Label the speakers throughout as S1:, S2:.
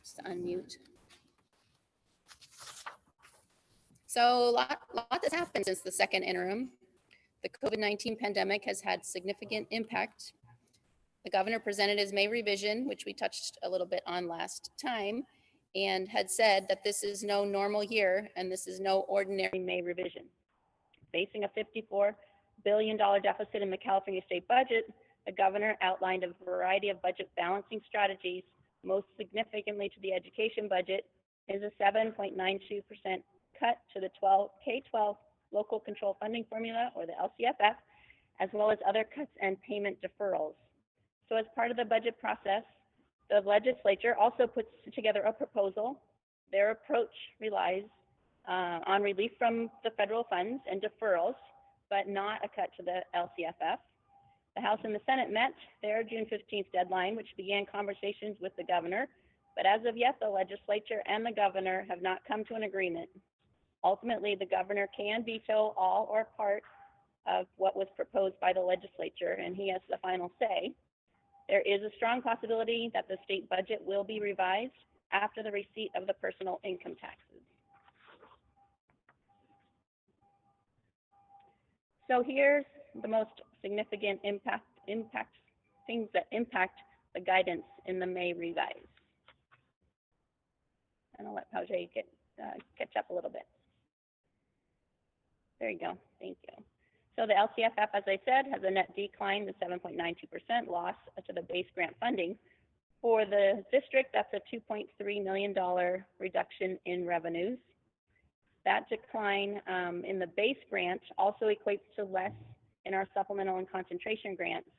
S1: Just unmute. So a lot has happened since the second interim. The COVID-19 pandemic has had significant impact. The governor presented his May revision, which we touched a little bit on last time, and had said that this is no normal year and this is no ordinary May revision. Facing a $54 billion deficit in the California state budget, the governor outlined a variety of budget balancing strategies. Most significantly to the education budget is a 7.92% cut to the K-12 local control funding formula, or the LCFF, as well as other cuts and payment deferrals. So as part of the budget process, the legislature also puts together a proposal. Their approach relies on relief from the federal funds and deferrals, but not a cut to the LCFF. The House and the Senate met their June 15th deadline, which began conversations with the governor, but as of yet, the legislature and the governor have not come to an agreement. Ultimately, the governor can veto all or part of what was proposed by the legislature, and he has the final say. There is a strong possibility that the state budget will be revised after the receipt of the personal income taxes. So here's the most significant things that impact the guidance in the May revise. And I'll let Paujay catch up a little bit. There you go, thank you. So the LCFF, as I said, has a net decline to 7.92% loss to the base grant funding. For the district, that's a $2.3 million reduction in revenues. That decline in the base grant also equates to less in our supplemental and concentration grants,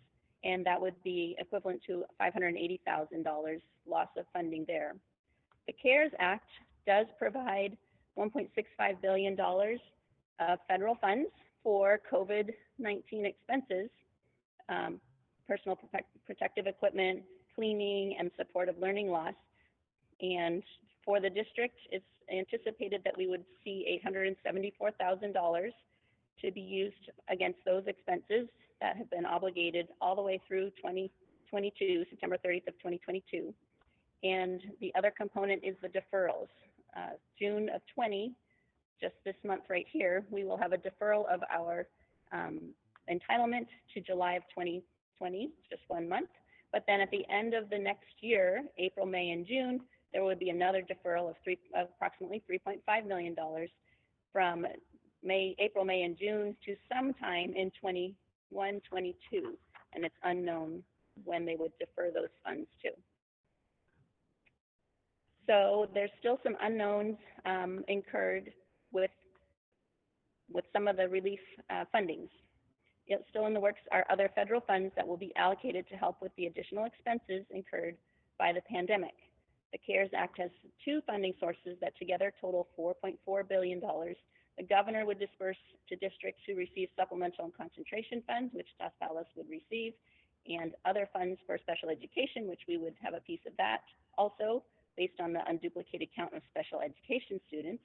S1: and that would be equivalent to $580,000 loss of funding there. The CARES Act does provide $1.65 billion of federal funds for COVID-19 expenses, personal protective equipment, cleaning, and supportive learning loss. And for the district, it's anticipated that we would see $874,000 to be used against those expenses that have been obligated all the way through 2022, September 30th of 2022. And the other component is the deferrals. June of 20, just this month right here, we will have a deferral of our entitlement to July of 2020, just 1 month. But then at the end of the next year, April, May, and June, there would be another deferral of approximately $3.5 million from April, May, and June to sometime in 21, 22, and it's unknown when they would defer those funds to. So there's still some unknowns incurred with some of the relief fundings. It's still in the works are other federal funds that will be allocated to help with the additional expenses incurred by the pandemic. The CARES Act has two funding sources that together total $4.4 billion. The governor would disperse to districts who receive supplemental and concentration funds, which Las Palas would receive, and other funds for special education, which we would have a piece of that also, based on the unduplicated count of special education students.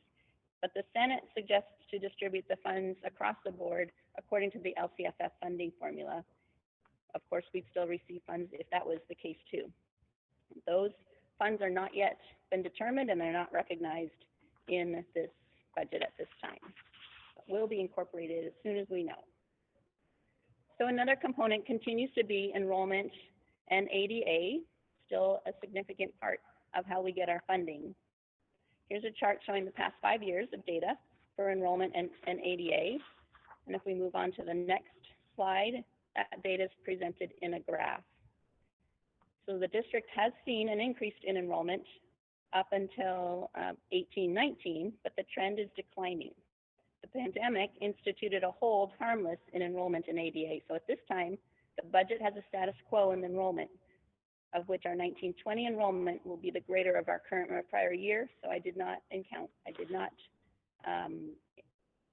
S1: But the Senate suggests to distribute the funds across the board according to the LCFF funding formula. Of course, we'd still receive funds if that was the case too. Those funds are not yet been determined and they're not recognized in this budget at this time. But will be incorporated as soon as we know. So another component continues to be enrollment and ADA, still a significant part of how we get our funding. Here's a chart showing the past 5 years of data for enrollment and ADA. And if we move on to the next slide, that data is presented in a graph. So the district has seen an increase in enrollment up until 18-19, but the trend is declining. The pandemic instituted a hold harmless in enrollment in ADA. So at this time, the budget has a status quo in enrollment, of which our 19-20 enrollment will be the greater of our current or prior year. So I did not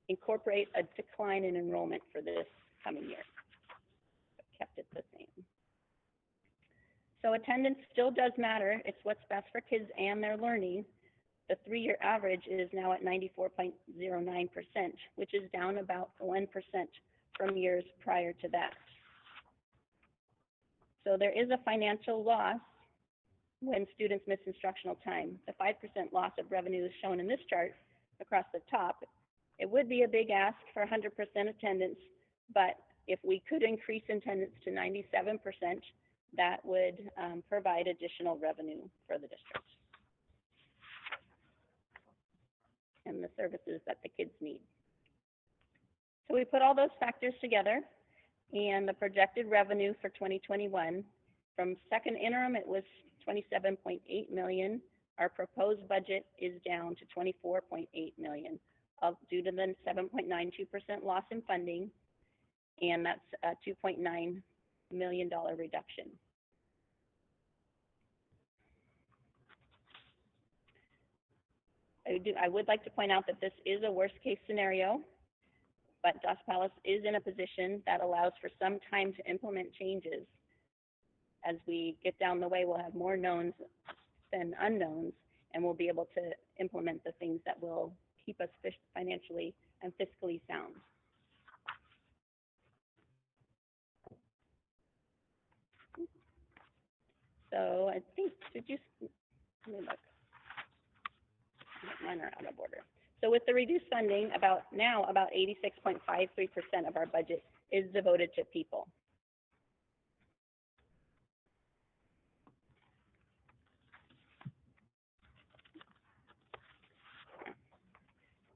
S1: incorporate a decline in enrollment for this coming year, but kept it the same. So attendance still does matter. It's what's best for kids and their learning. The 3-year average is now at 94.09%, which is down about 1% from years prior to that. So there is a financial loss when students miss instructional time. The 5% loss of revenue is shown in this chart across the top. It would be a big ask for 100% attendance, but if we could increase attendance to 97%, that would provide additional revenue for the district and the services that the kids need. So we put all those factors together, and the projected revenue for 2021, from second interim it was $27.8 million. Our proposed budget is down to $24.8 million due to the 7.92% loss in funding, and that's a $2.9 million reduction. I would like to point out that this is a worst case scenario, but Dos Palace is in a position that allows for some time to implement changes. As we get down the way, we'll have more knowns than unknowns, and we'll be able to implement the things that will keep us financially and fiscally sound. So I think, let me look. Mine are out of order. So with the reduced funding, about 86.53% of our budget is devoted to people.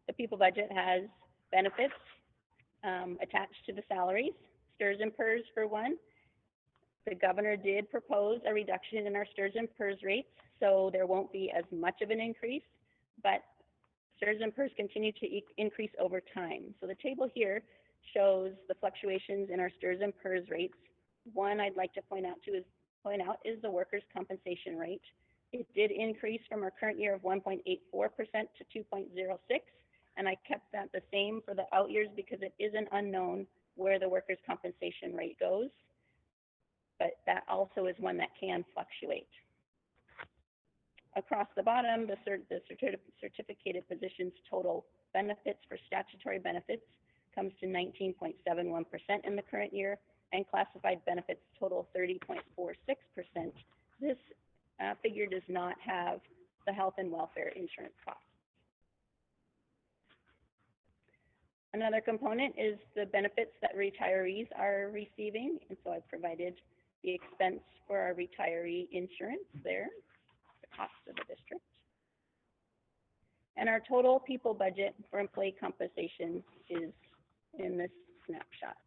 S1: The people budget has benefits attached to the salaries, STRS and PERS for one. The governor did propose a reduction in our STRS and PERS rates, so there won't be as much of an increase, but STRS and PERS continue to increase over time. So the table here shows the fluctuations in our STRS and PERS rates. One I'd like to point out is the workers' compensation rate. It did increase from our current year of 1.84% to 2.06%, and I kept that the same for the out years because it is an unknown where the workers' compensation rate goes, but that also is one that can fluctuate. Across the bottom, the certificated positions total benefits for statutory benefits comes to 19.71% in the current year, and classified benefits total 30.46%. This figure does not have the health and welfare insurance costs. Another component is the benefits that retirees are receiving, and so I've provided the expense for our retiree insurance there, the cost of the district. And our total people budget for employee compensation is in this snapshot.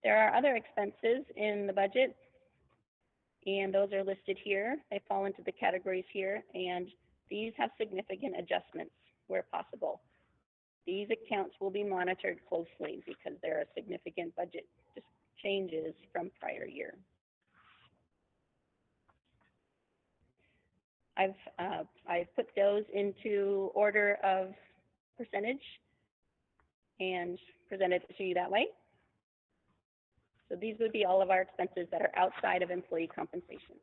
S1: There are other expenses in the budget, and those are listed here. They fall into the categories here, and these have significant adjustments where possible. These accounts will be monitored closely because there are significant budget changes from prior year. I've put those into order of percentage and presented it to you that way. So these would be all of our expenses that are outside of employee compensation.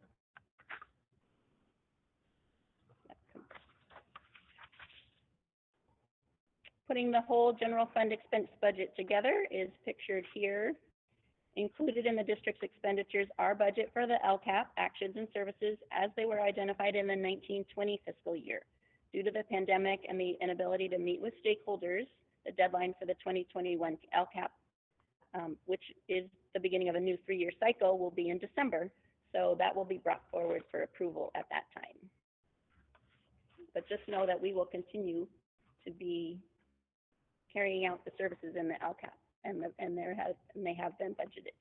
S1: Putting the whole general fund expense budget together is pictured here. Included in the district's expenditures are budget for the LCAP actions and services as they were identified in the 1920 fiscal year. Due to the pandemic and the inability to meet with stakeholders, the deadline for the 2021 LCAP, which is the beginning of a new 3-year cycle, will be in December. So that will be brought forward for approval at that time. But just know that we will continue to be carrying out the services in the LCAP, and they have been budgeted.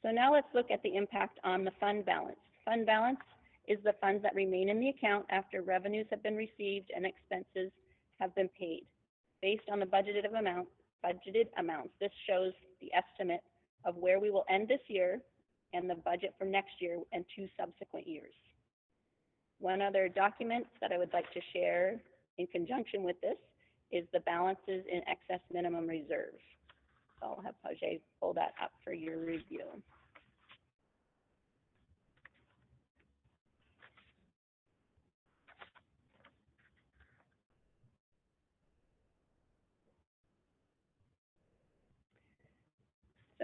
S1: So now let's look at the impact on the fund balance. Fund balance is the funds that remain in the account after revenues have been received and expenses have been paid. Based on the budgeted amounts, this shows the estimate of where we will end this year and the budget for next year and 2 subsequent years. One other document that I would like to share in conjunction with this is the balances in excess minimum reserve. So I'll have Pajay pull that up for your review.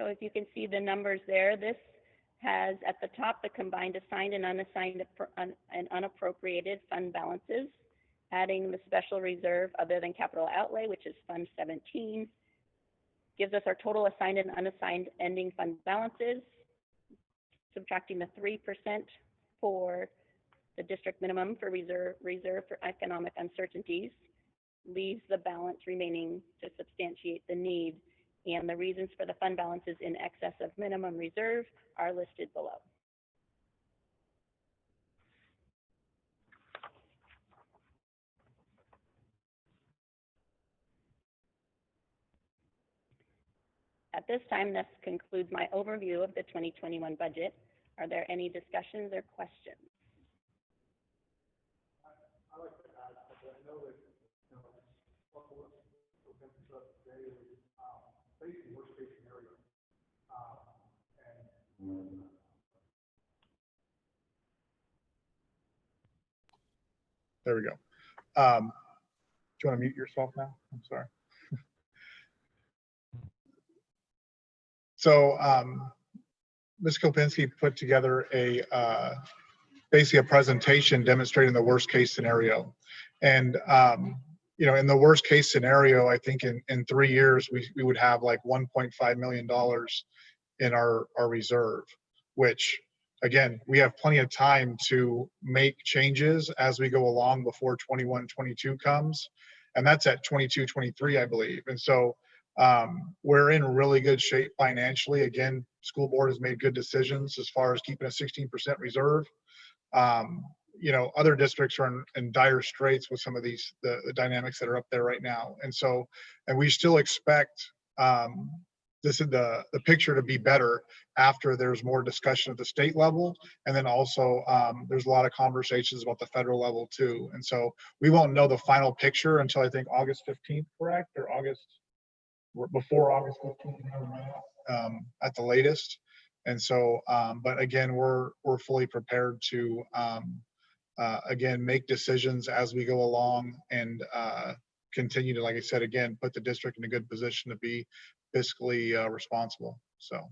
S1: So if you can see the numbers there, this has at the top the combined assigned and unassigned and unappropriated fund balances, adding the special reserve other than capital outlay, which is Fund 17, gives us our total assigned and unassigned ending fund balances, subtracting the 3% for the district minimum for reserve for economic uncertainties, leaves the balance remaining to substantiate the need, and the reasons for the fund balances in excess of minimum reserve are listed below. At this time, this concludes my overview of the 2021 budget. Are there any discussions or questions?
S2: I like to add, I know that, you know, what brings up today is basically worst case scenario. And there we go. Do you want to mute yourself now? I'm sorry. So Ms. Kopinski put together a basically a presentation demonstrating the worst case scenario. And you know, in the worst case scenario, I think in 3 years, we would have like $1.5 million in our reserve, which again, we have plenty of time to make changes as we go along before 21-22 comes. And that's at 22-23, I believe. And so we're in really good shape financially. Again, school board has made good decisions as far as keeping a 16% reserve. You know, other districts are in dire straits with some of these, the dynamics that are up there right now. And so, and we still expect this is the picture to be better after there's more discussion at the state level. And then also there's a lot of conversations about the federal level too. And so we won't know the final picture until I think August 15th, correct? Or August, before August 15th at the latest. And so, but again, we're fully prepared to, again, make decisions as we go along and continue to, like I said, again, put the district in a good position to be fiscally responsible. So.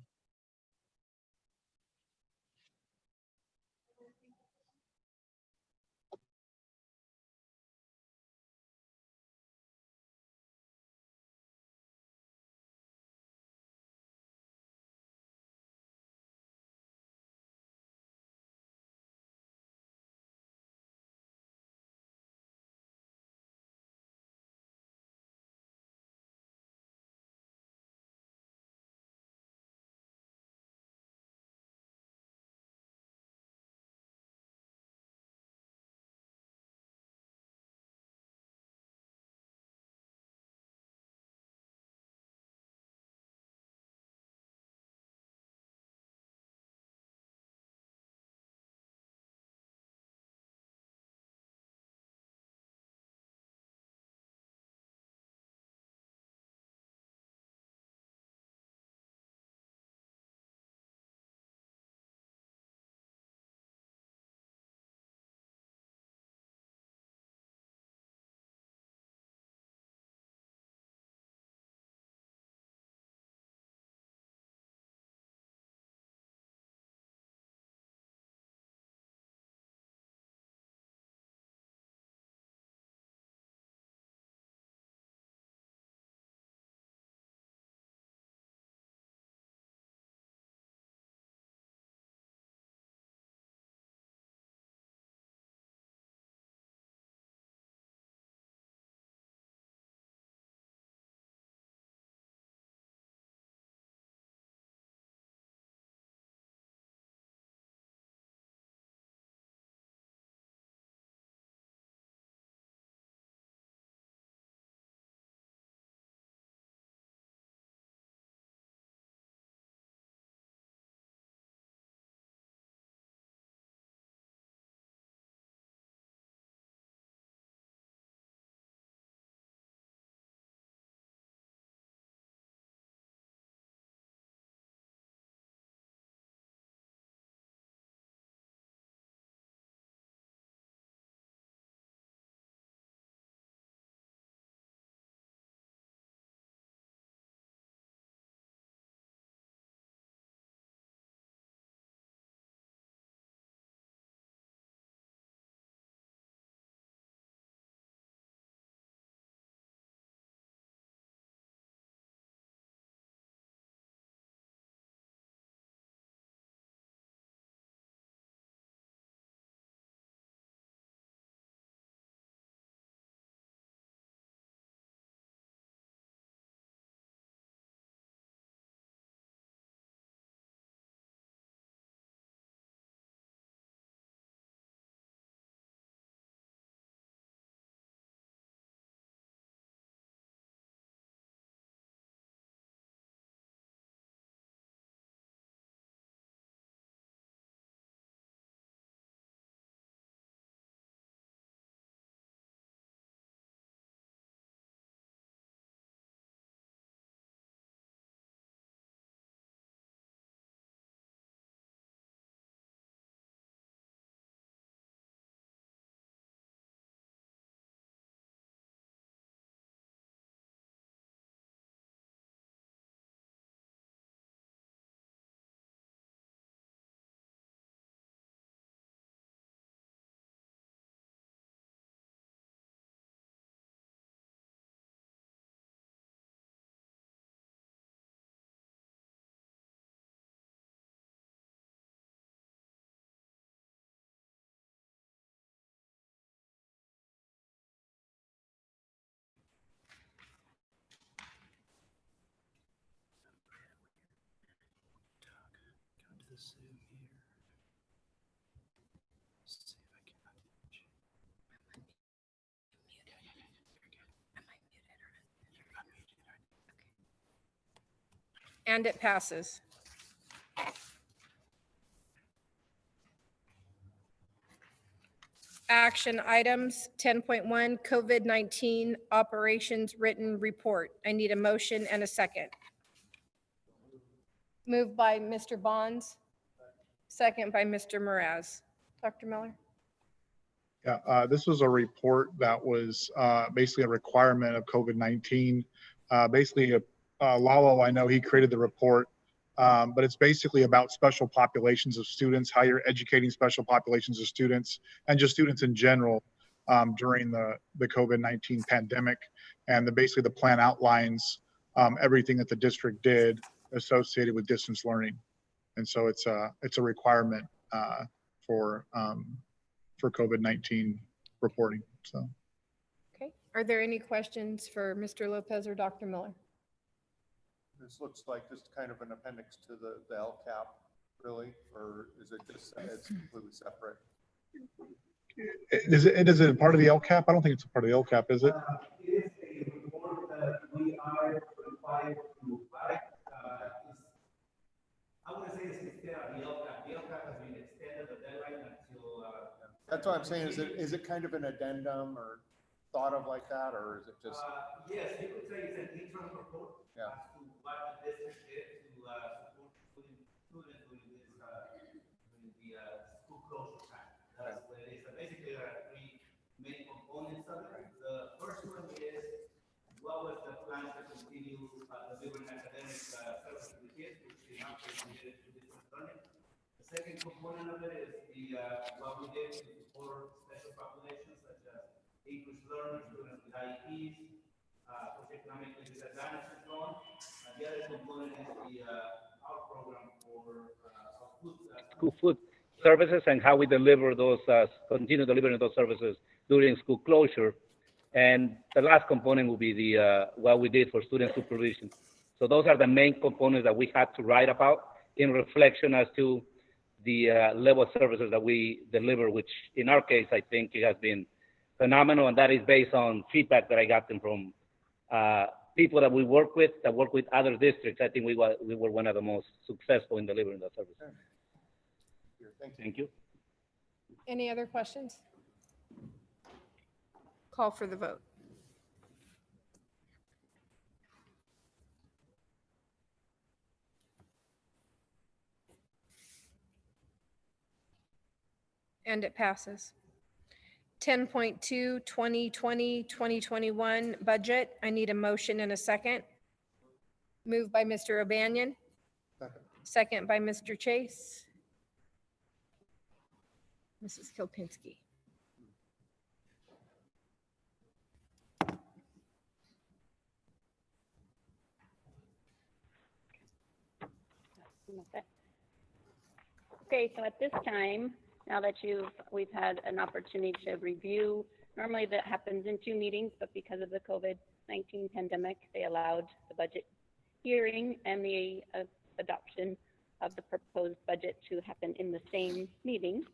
S3: And it passes. Action items 10.1 COVID-19 operations written report. I need a motion and a second. Moved by Mr. Bonds, second by Mr. Mraz. Dr. Miller?
S2: Yeah, this was a report that was basically a requirement of COVID-19. Basically, Lalo, I know he created the report, but it's basically about special populations of students, how you're educating special populations of students, and just students in general during the COVID-19 pandemic. And basically the plan outlines everything that the district did associated with distance learning. And so it's a requirement for COVID-19 reporting. So,
S3: Okay. Are there any questions for Mr. Lopez or Dr. Miller?
S4: This looks like just kind of an appendix to the LCAP, really, or is it just, it's completely separate?
S2: Is it part of the LCAP? I don't think it's a part of the LCAP, is it?
S5: It is a report that we are required to write. I want to say it's instead of the LCAP. The LCAP has been extended the deadline until.
S4: That's what I'm saying. Is it kind of an addendum or thought of like that, or is it just?
S5: Yes, you could say it's an interim report.
S4: Yeah.
S5: As to what the district did to support students during this during the school closure time. That's what it is. Basically, there are three main components of it. The first one is what was the plan to continue delivering academic services to the kids, which in our case we did it to distance learning. The second component of it is the what we did to support special populations such as English learners, students with IEPs, socioeconomically disadvantaged, and so on. The other component is the our program for
S6: school food services and how we deliver those, continue delivering those services during school closure. And the last component will be the what we did for student supervision. So those are the main components that we had to write about in reflection as to the level of services that we deliver, which in our case, I think it has been phenomenal. And that is based on feedback that I got from people that we work with, that work with other districts. I think we were one of the most successful in delivering that service. Thank you.
S3: Any other questions? Call for the vote. And it passes. 10.2, 2020-2021 budget. I need a motion and a second. Moved by Mr. O'Banion. Second by Mr. Chase. Mrs. Kilpinski.
S1: Okay, so at this time, now that we've had an opportunity to review, normally that happens in 2 meetings, but because of the COVID-19 pandemic, they allowed the budget hearing and the adoption of the proposed budget to happen in the same meeting.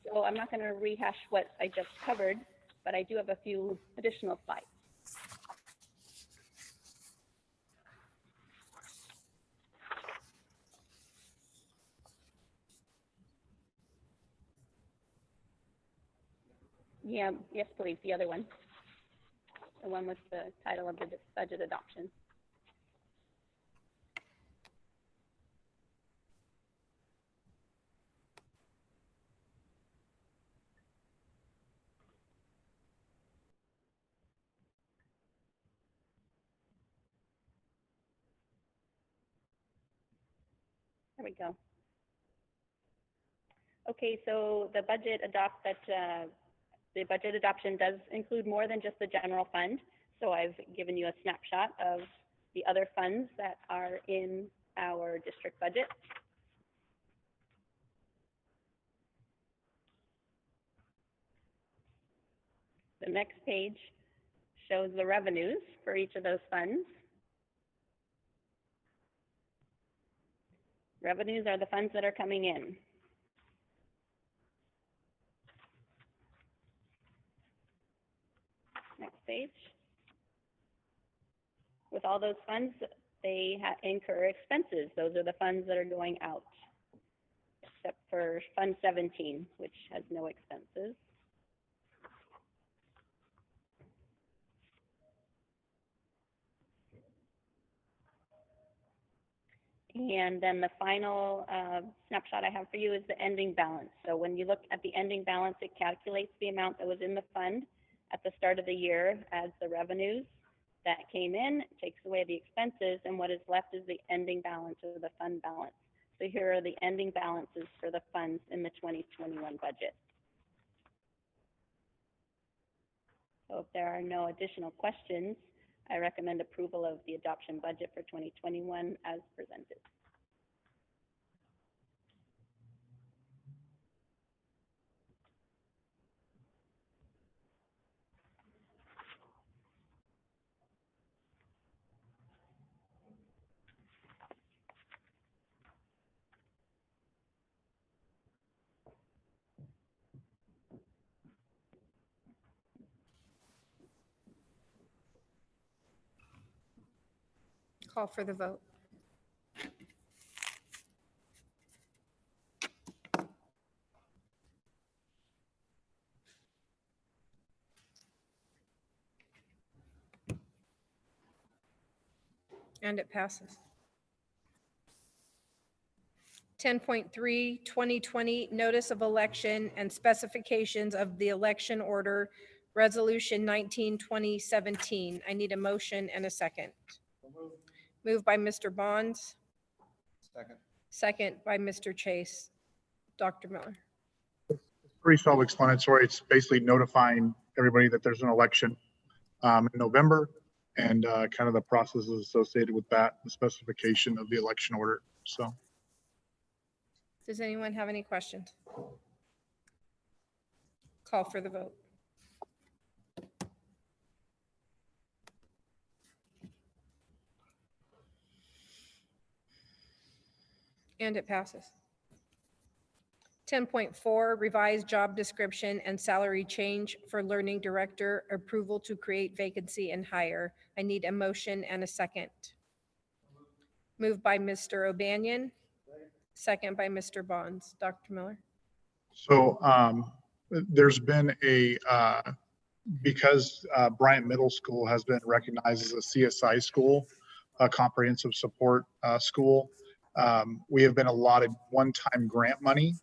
S1: So I'm not going to rehash what I just covered, but I do have a few additional slides. Yeah, yes, please, the other one. The one with the title of the budget adoption. There we go. Okay, so the budget the budget adoption does include more than just the general fund. So I've given you a snapshot of the other funds that are in our district budget. The next page shows the revenues for each of those funds. Revenues are the funds that are coming in. Next page. With all those funds, they incur expenses. Those are the funds that are going out, except for Fund 17, which has no expenses. And then the final snapshot I have for you is the ending balance. So when you look at the ending balance, it calculates the amount that was in the fund at the start of the year as the revenues that came in, takes away the expenses, and what is left is the ending balance or the fund balance. So here are the ending balances for the funds in the 2021 budget. So if there are no additional questions, I recommend approval of the adoption budget for 2021 as presented.
S3: Call for the vote. And it passes. 10.3, 2020, Notice of Election and Specifications of the Election Order, Resolution 19-2017. I need a motion and a second. Moved by Mr. Bonds,
S4: Second.
S3: second by Mr. Chase. Dr. Miller.
S2: Pretty self-explanatory. It's basically notifying everybody that there's an election in November and kind of the processes associated with that, the specification of the election order. So.
S3: Does anyone have any questions? Call for the vote. And it passes. 10.4, revised job description and salary change for learning director, approval to create vacancy and hire. I need a motion and a second. Moved by Mr. O'Banion, second by Mr. Bonds. Dr. Miller.
S2: So there's been because Bryant Middle School has been recognized as a CSI school, a comprehensive support school, we have been allotted one-time grant money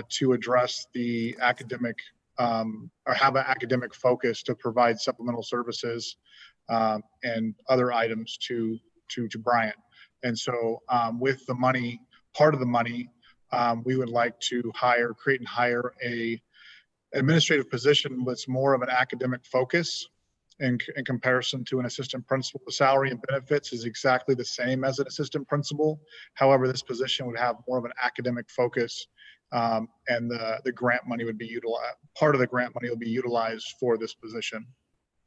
S2: to address the academic or have an academic focus to provide supplemental services and other items to Bryant. And so with the money, part of the money, we would like to create and hire a administrative position that's more of an academic focus in comparison to an assistant principal. The salary and benefits is exactly the same as an assistant principal. However, this position would have more of an academic focus, and the grant money would be utilized. Part of the grant money will be utilized for this position.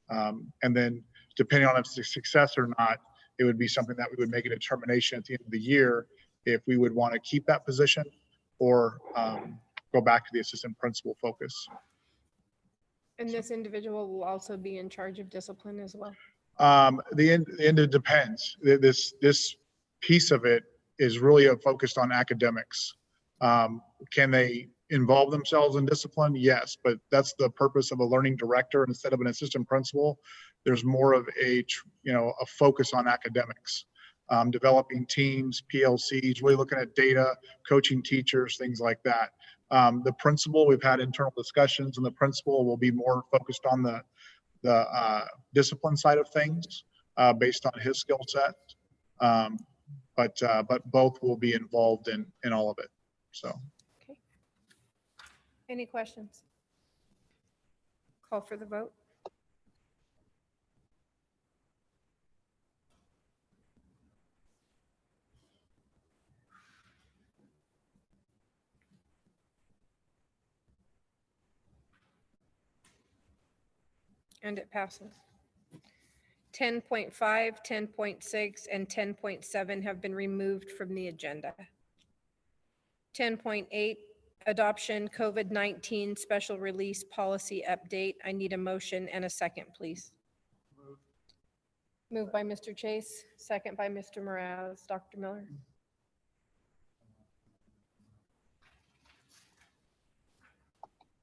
S2: And then depending on if it's a success or not, it would be something that we would make a determination at the end of the year if we would want to keep that position or go back to the assistant principal focus.
S3: And this individual will also be in charge of discipline as well?
S2: The end it depends. This piece of it is really focused on academics. Can they involve themselves in discipline? Yes, but that's the purpose of a learning director instead of an assistant principal. There's more of a focus on academics, developing teams, PLCs, really looking at data, coaching teachers, things like that. The principal, we've had internal discussions, and the principal will be more focused on the discipline side of things based on his skill set. But both will be involved in all of it. So.
S3: Okay. Any questions? Call for the vote. And it passes. 10.5, 10.6, and 10.7 have been removed from the agenda. 10.8, adoption COVID-19 special release policy update. I need a motion and a second, please. Moved by Mr. Chase, second by Mr. Mraz. Dr. Miller?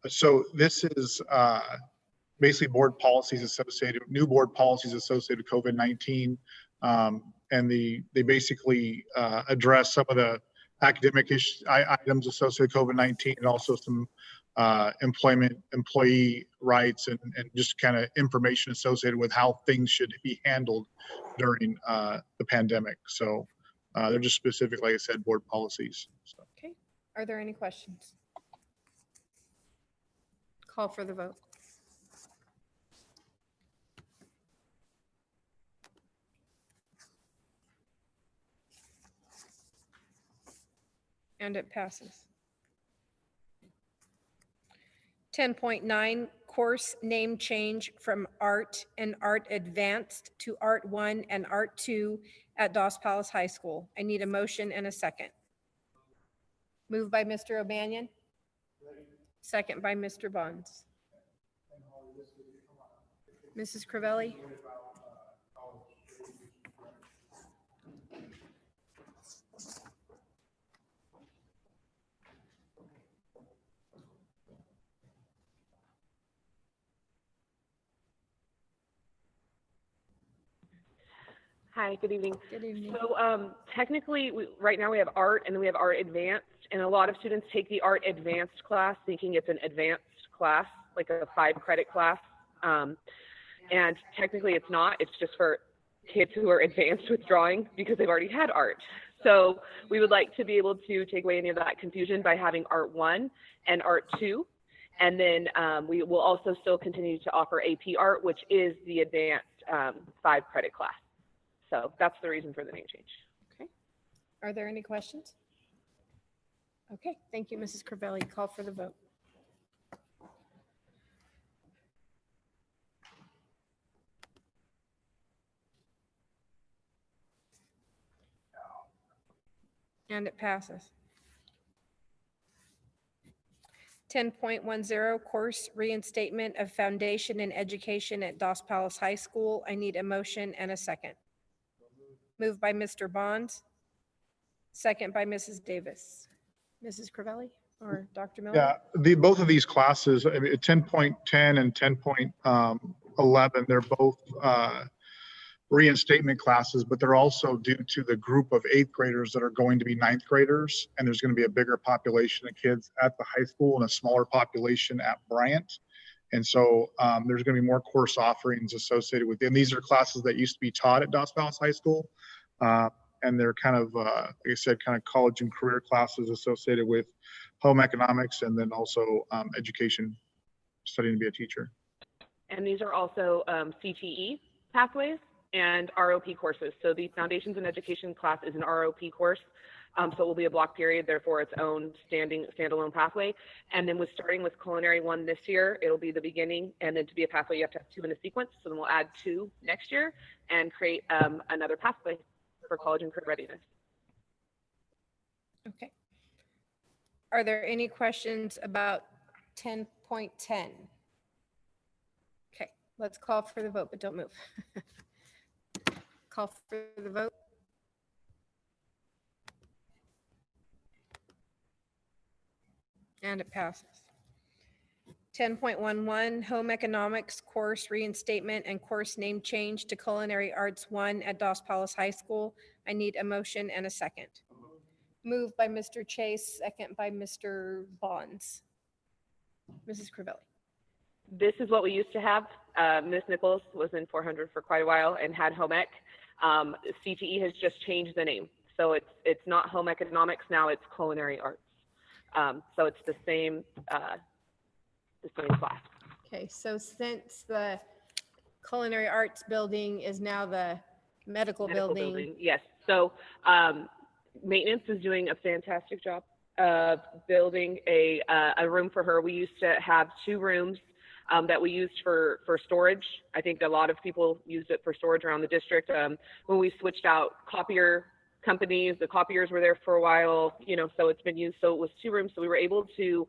S2: So this is basically board policies associated, new board policies associated with COVID-19. And they basically address some of the academic items associated with COVID-19 and also some employee rights and just kind of information associated with how things should be handled during the pandemic. So they're just specific, like I said, board policies. So.
S3: Okay. Are there any questions? Call for the vote. And it passes. 10.9, course name change from Art and Art Advanced to Art 1 and Art 2 at Dos Palace High School. I need a motion and a second. Moved by Mr. O'Banion. Second by Mr. Bonds. Mrs. Crivelli?
S7: Hi, good evening.
S3: Good evening.
S7: So technically, right now we have art and then we have art advanced, and a lot of students take the art advanced class thinking it's an advanced class, like a 5-credit class. And technically it's not, it's just for kids who are advanced with drawing because they've already had art. So we would like to be able to take away any of that confusion by having art 1 and art 2. And then we will also still continue to offer AP art, which is the advanced 5-credit class. So that's the reason for the name change.
S3: Okay. Are there any questions? Okay, thank you, Mrs. Crivelli. Call for the vote. And it passes. 10.10, course reinstatement of foundation in education at Dos Palace High School. I need a motion and a second. Moved by Mr. Bonds, second by Mrs. Davis. Mrs. Crivelli or Dr. Miller?
S2: Yeah, both of these classes, I mean, 10.10 and 10.11, they're both reinstatement classes, but they're also due to the group of 8th graders that are going to be 9th graders. And there's going to be a bigger population of kids at the high school and a smaller population at Bryant. And so there's going to be more course offerings associated with them. These are classes that used to be taught at Dos Palace High School. And they're kind of, like I said, kind of college and career classes associated with home economics and then also education, studying to be a teacher.
S7: And these are also CTE pathways and ROP courses. So the Foundations in Education class is an ROP course. So it will be a block period, therefore its own standalone pathway. And then starting with Culinary 1 this year, it'll be the beginning. And then to be a pathway, you have to have 2 in a sequence. So then we'll add 2 next year and create another pathway for college and career readiness.
S3: Okay. Are there any questions about 10.10? Okay, let's call for the vote, but don't move. Call for the vote. And it passes. 10.11, home economics course reinstatement and course name change to Culinary Arts 1 at Dos Palace High School. I need a motion and a second. Moved by Mr. Chase, second by Mr. Bonds. Mrs. Crivelli.
S7: This is what we used to have. Ms. Nichols was in 400 for quite a while and had home ec. CTE has just changed the name. So it's not home economics, now it's Culinary Arts. So it's the same class.
S3: Okay, so since the Culinary Arts building is now the medical building.
S7: Yes. So maintenance is doing a fantastic job of building a room for her. We used to have 2 rooms that we used for storage. I think a lot of people used it for storage around the district. When we switched out copier companies. The copiers were there for a while, you know, so it's been used. So it was 2 rooms. So we were able to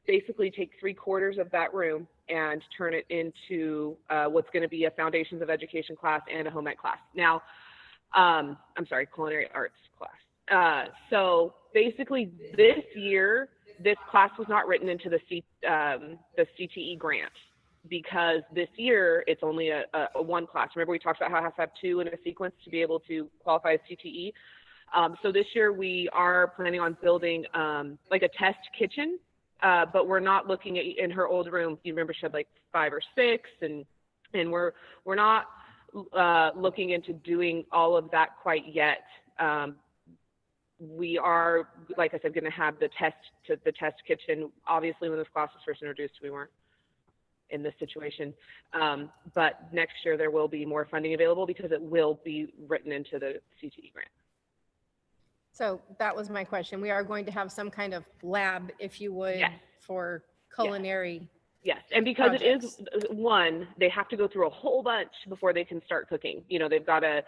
S7: basically take 3/4 of that room and turn it into what's going to be a Foundations of Education class and a home ec class. Now, I'm sorry, culinary arts class. So basically this year, this class was not written into the CTE grant, because this year it's only a 1 class. Remember we talked about how it has to have 2 in a sequence to be able to qualify as CTE. So this year we are planning on building like a test kitchen, but we're not looking at, in her old room, you remember she had like 5 or 6, and we're not looking into doing all of that quite yet. We are, like I said, going to have the test kitchen. Obviously, when this class was first introduced, we weren't in this situation. But next year there will be more funding available because it will be written into the CTE grant.
S3: So that was my question. We are going to have some kind of lab, if you would,
S7: Yes.
S3: for culinary.
S7: Yes, and because
S3: projects.
S7: it is one, they have to go through a whole bunch before they can start cooking. You know, they've got to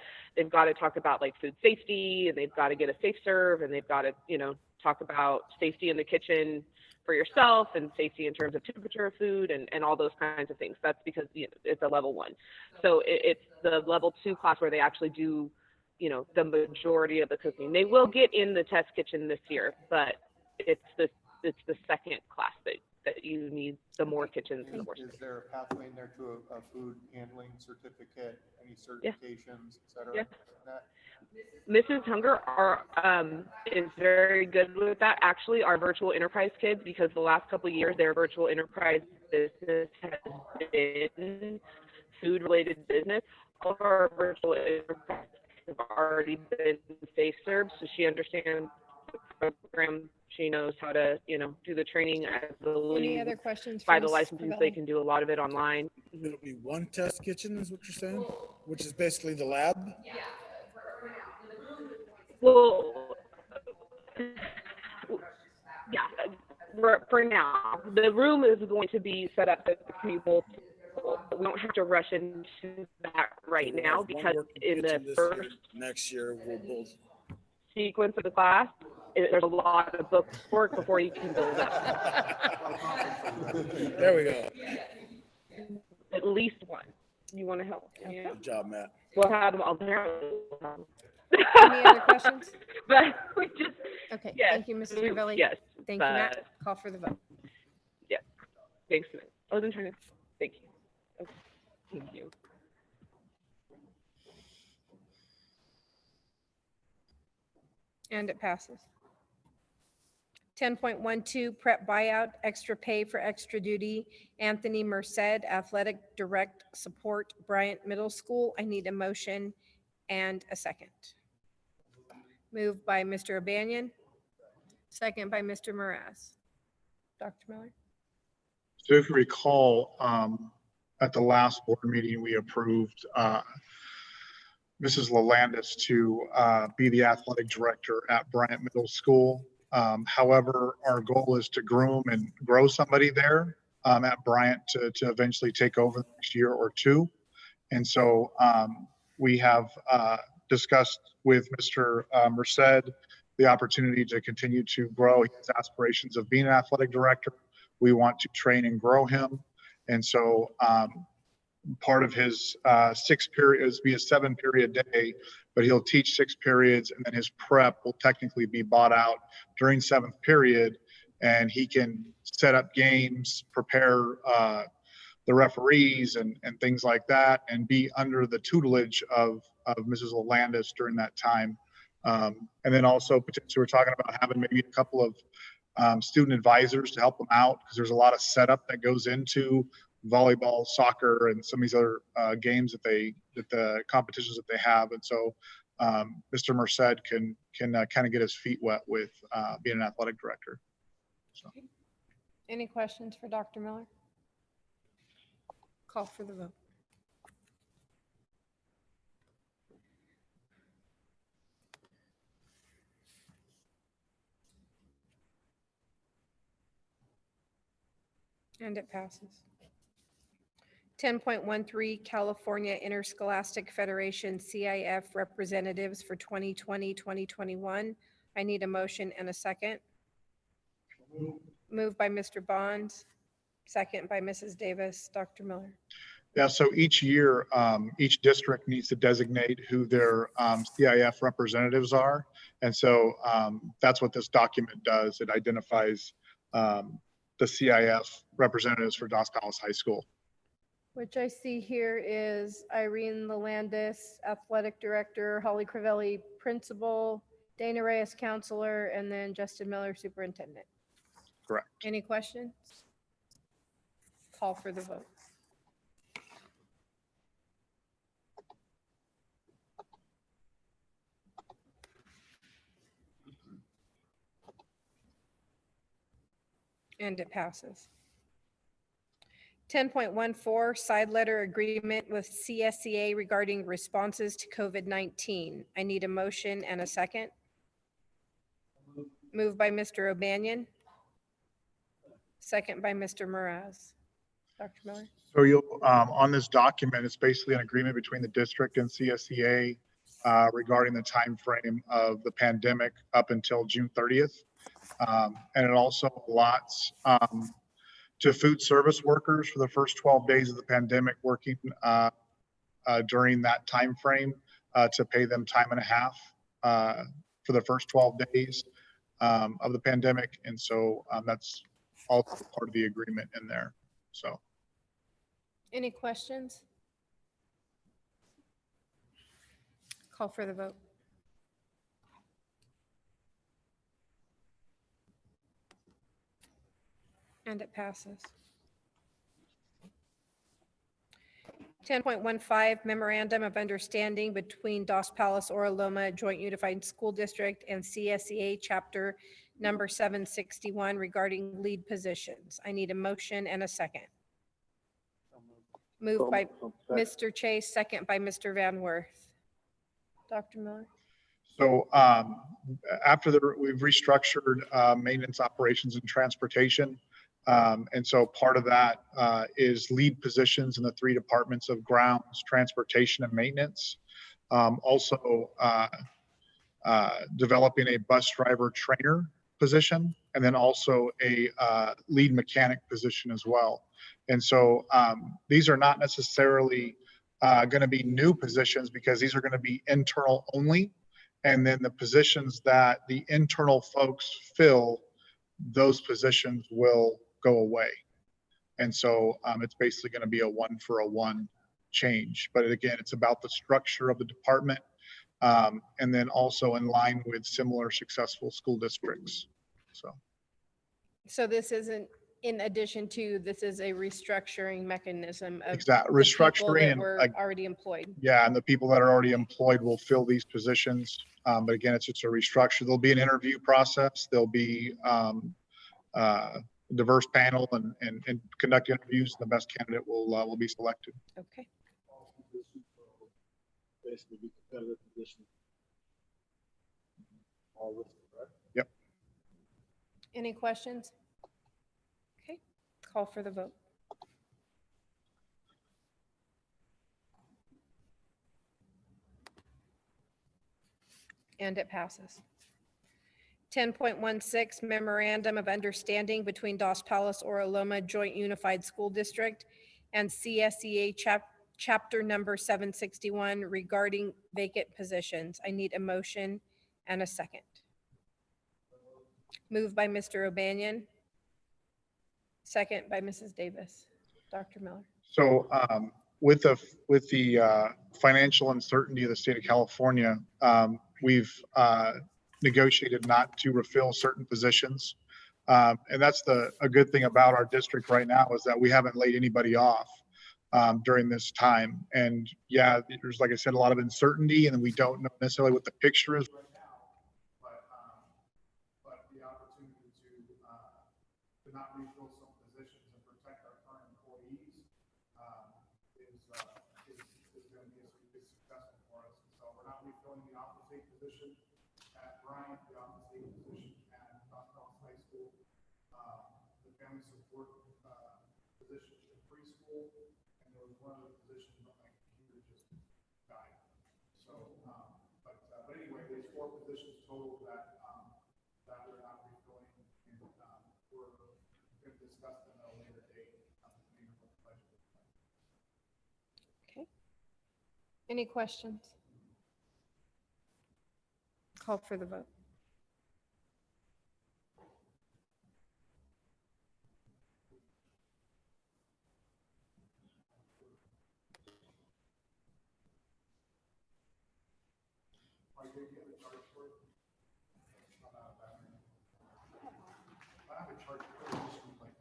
S7: talk about like food safety, and they've got to get a safe serve, and they've got to, you know, talk about safety in the kitchen for yourself and safety in terms of temperature of food and all those kinds of things. That's because, you know, it's a level 1. So it's the level 2 class where they actually do, you know, the majority of the cooking. They will get in the test kitchen this year, but it's the second class that you need the more kitchens and the more
S4: Is
S7: space.
S4: there a pathway in there to a food handling certificate, any certifications, et cetera?
S7: Yeah.
S4: That-
S7: Mrs. Hunger is very good with that. Actually, our virtual enterprise kids, because the last couple of years their virtual enterprise business has been food-related business. All of our virtual enterprise have already been safe served, so she understands the program. She knows how to, you know, do the training as the
S3: Any
S7: lead.
S3: other questions?
S7: By
S3: for
S7: the
S3: Ms.
S7: licenses, they
S3: Ravelli?
S7: can do a lot of it online.
S8: It'll be 1 test kitchen is what you're saying, which is basically the lab.
S7: Well, yeah, for now, the room is going to be set up for people. We don't have to rush into that right
S8: We'll
S7: now
S8: have one
S7: because
S8: working
S7: in the
S8: kitchen this year.
S7: first
S8: Next year, we'll build.
S7: sequence of the class, there's a lot of book work before you can build up.
S8: There we go.
S7: At least one. You want to help? Yeah.
S8: Good job, Matt.
S7: We'll have them all there.
S3: Any other questions?
S7: But we just,
S3: Okay,
S7: yes.
S3: thank you, Mrs. Ravelli.
S7: Yes.
S3: Thank you, Matt.
S7: but-
S3: Call for the vote.
S7: Thanks, Matt. I wasn't trying to, thank you. Okay. Thank you.
S3: And it passes. 10.12, prep buyout, extra pay for extra duty. Anthony Merced, athletic direct support, Bryant Middle School. I need a motion and a second. Moved by Mr. O'Banion, second by Mr. Moraz. Dr. Miller?
S2: So if you recall, at the last board meeting, we approved Mrs. Lalandis to be the athletic director at Bryant Middle School. However, our goal is to groom and grow somebody there at Bryant to eventually take over the next year or 2. And so we have discussed with Mr. Merced the opportunity to continue to grow his aspirations of being an athletic director. We want to train and grow him. And so part of his 6 periods be a 7-period day, but he'll teach 6 periods, and then his prep will technically be bought out during 7th period, and he can set up games, prepare the referees and things like that, and be under the tutelage of Mrs. Lalandis during that time. And then also potentially we're talking about having maybe a couple of student advisors to help them out, because there's a lot of setup that goes into volleyball, soccer, and some of these other games that the competitions that they have. And so Mr. Merced can kind of get his feet wet with being an athletic director. So.
S3: Any questions for Dr. Miller? Call for the vote. And it passes. 10.13 California Interscholastic Federation CIF representatives for 2020-2021. I need a motion and a second. Moved by Mr. Bond, second by Mrs. Davis. Dr. Miller.
S2: Yeah, so each year, each district needs to designate who their CIF representatives are. And so that's what this document does. It identifies the CIF representatives for Dos Palace High School.
S3: Which I see here is Irene Lalandis, Athletic Director, Holly Crivelli, Principal, Dana Reyes, Counselor, and then Justin Miller, Superintendent.
S2: Correct.
S3: Any questions? Call for the vote. And it passes. 10.14 side letter agreement with Csea regarding responses to COVID-19. I need a motion and a second. Moved by Mr. O'Banion. Second by Mr. Mraz. Dr. Miller.
S2: So you'll, on this document, it's basically an agreement between the district and CSEA regarding the time frame of the pandemic up until June 30th. And it also allots to food service workers for the first 12 days of the pandemic working during that time frame to pay them time and a half for the first 12 days of the pandemic. And so that's also part of the agreement in there. So.
S3: Any questions? Call for the vote. And it passes. 10.15 Memorandum of Understanding between Dos Palace or Aloma Joint Unified School District and CSEA Chapter number 761 regarding lead positions. I need a motion and a second. Moved by Mr. Chase, second by Mr. Van Werth. Dr. Miller.
S2: So after we've restructured maintenance operations and transportation. And so part of that is lead positions in the 3 departments of grounds, transportation, and maintenance. Also developing a bus driver trainer position, and then also a lead mechanic position as well. And so these are not necessarily going to be new positions because these are going to be internal only. And then the positions that the internal folks fill, those positions will go away. And so it's basically going to be a 1-for-1 change. But again, it's about the structure of the department and then also in line with similar successful school districts. So
S3: this isn't in addition to, this is a restructuring mechanism of
S2: exactly
S3: the people
S2: restructuring
S3: that were already employed.
S2: Yeah, and the people that are already employed will fill these positions. But again, it's just a restructure. There'll be an interview process. There'll be diverse panel and conduct interviews. The best candidate will be selected.
S3: Okay.
S8: Basically be competitive position. All listed, right?
S2: Yep.
S3: Any questions? Okay, call for the vote. And it passes. 10.16 Memorandum of Understanding between Dos Palace or Aloma Joint Unified School District and CSEA Chapter number 761 regarding vacant positions. I need a motion and a second. Moved by Mr. O'Banion. Second by Mrs. Davis. Dr. Miller.
S2: So with the financial uncertainty of the state of California, we've negotiated not to refill certain positions. And that's a good thing about our district right now is that we haven't laid anybody off during this time. And yeah, there's, like I said, a lot of uncertainty and we don't know necessarily what the picture is right now, but the opportunity to not refill some positions and protect our current employees is going to be successful for us. And so we're not refilling the office aide position at Bryant, the office aide position at Dos Palace High School, the family support position in preschool, and those one of the positions, but my computer just died. So, but anyway, there's 4 positions total that, that we're not refilling, and, we're going to discuss them at a later date, depending on what the budget looks like.
S3: Okay. Any questions? Call for the vote.
S2: Are you going to get a charge for it? I have a charge for it, just like,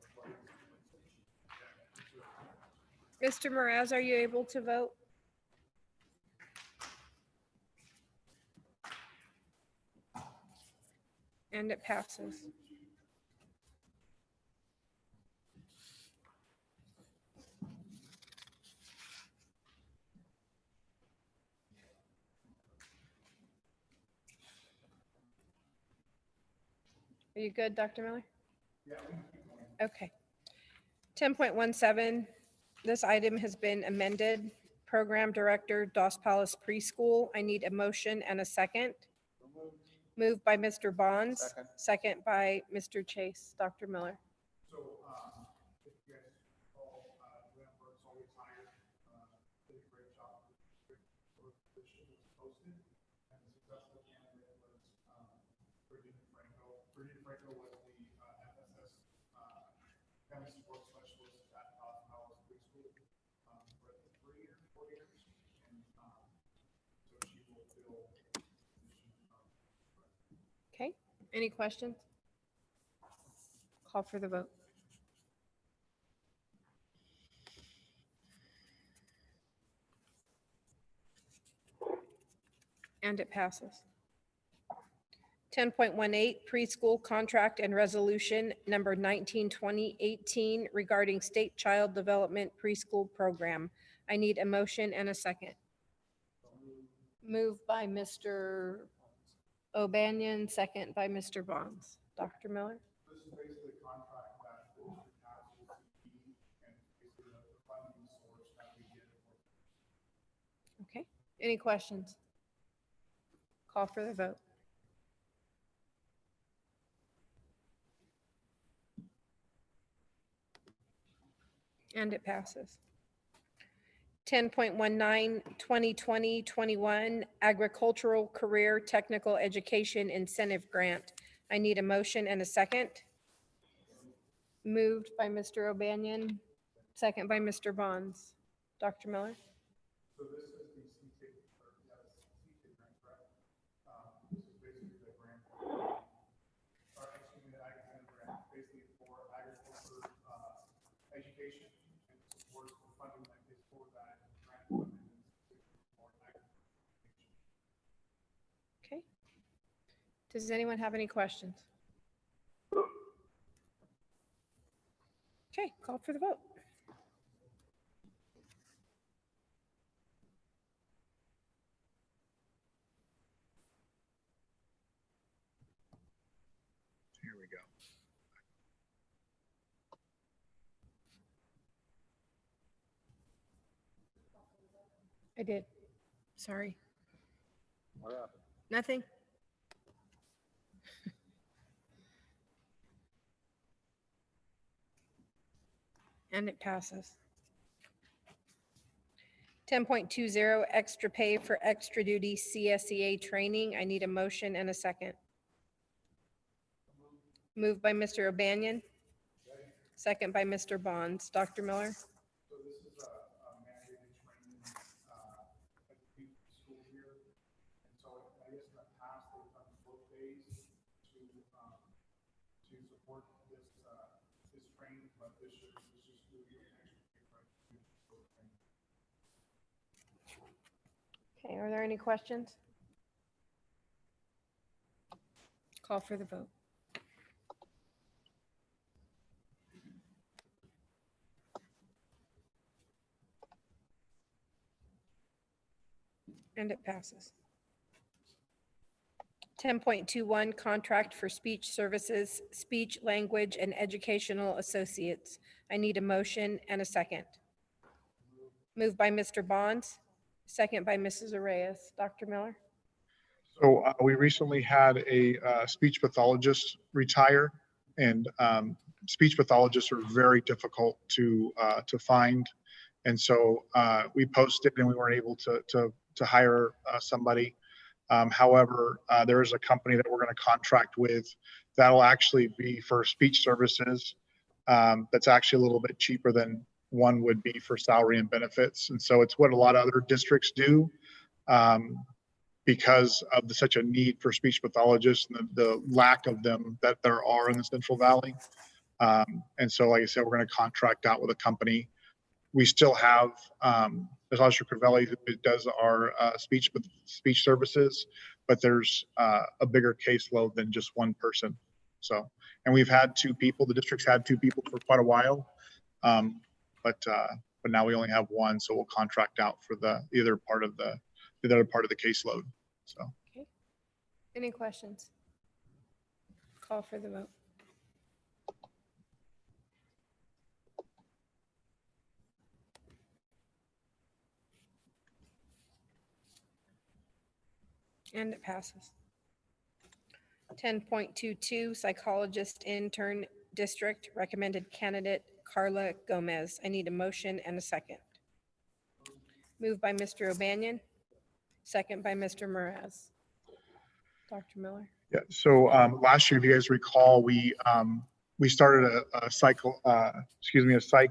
S3: Mr. Mraz, are you able to vote? And it passes. Are you good, Dr. Miller?
S2: yeah, we can keep going.
S3: Okay. 10.17, this item has been amended. Program Director, Dos Palace Preschool. I need a motion and a second. Moved by Mr. Bonds.
S4: Second.
S3: Second by Mr. Chase. Dr. Miller.
S2: So, if you guys recall, Graham Burke's always hired, did a great job for the position was posted, and the successful candidate was, Virginia Franco. Virginia Franco was the, FSS, family support specialist at Dos Palace Preschool, for 3 or 4 years, and, so she will fill the position.
S3: Okay, any questions? Call for the vote. And it passes. 10.18, preschool contract and resolution number 19/2018 regarding state child development preschool program. I need a motion and a second. Moved by Mr. O'Banion, second by Mr. Bonds. Dr. Miller?
S2: This is basically a contract that the district has with CPE, and basically the funding source that we get for.
S3: Okay, any questions? Call for the vote. And it passes. 10.19, 2020-21 Agricultural Career Technical Education Incentive Grant. I need a motion and a second. Moved by Mr. O'Banion, second by Mr. Bonds. Dr. Miller?
S2: So this is the CTIC, or CTIC grant, correct? This is basically the grant, or excuse me, the ag incentive grant, basically for agriculture, education and support for funding like this for that grant funding for agriculture.
S3: Okay. Does anyone have any questions? Okay, call for the vote.
S2: Here we go.
S3: I did. Sorry.
S4: What happened?
S3: Nothing? And it passes. 10.20, extra pay for extra duty CSEA training. I need a motion and a second. Moved by Mr. O'Banion. Second by Mr. Bonds. Dr. Miller?
S2: So this is a mandated training, at the school year. And so I guess in the past, they've done both days to support this, this training, but this year, this is going to be an extra pay for training.
S3: Okay, are there any questions? Call for the vote. And it passes. 10.21, contract for speech services, speech, language, and educational associates. I need a motion and a second. Moved by Mr. Bonds, second by Mrs. Reyes. Dr. Miller?
S2: So we recently had a speech pathologist retire, and speech pathologists are very difficult to find. And so we posted, and we weren't able to hire somebody. However, there is a company that we're going to contract with that'll actually be for speech services. That's actually a little bit cheaper than one would be for salary and benefits. And so it's what a lot of other districts do. Because of such a need for speech pathologists and the lack of them that there are in the Central Valley. And so, like I said, we're going to contract out with a company. We still have Dr. Crivelli, who does our speech services, but there's a bigger caseload than just one person. So, and we've had two people. The district's had two people for quite a while, but now we only have one. So we'll contract out for the other part of the caseload. So.
S3: Okay. Any questions? Call for the vote. And it passes. 10.22 psychologist intern district recommended candidate Carla Gomez. I need a motion and a second. Moved by Mr. O'Banion, second by Mr. Mraz. Dr. Miller?
S2: Yeah. So last year, if you guys recall, we started a psych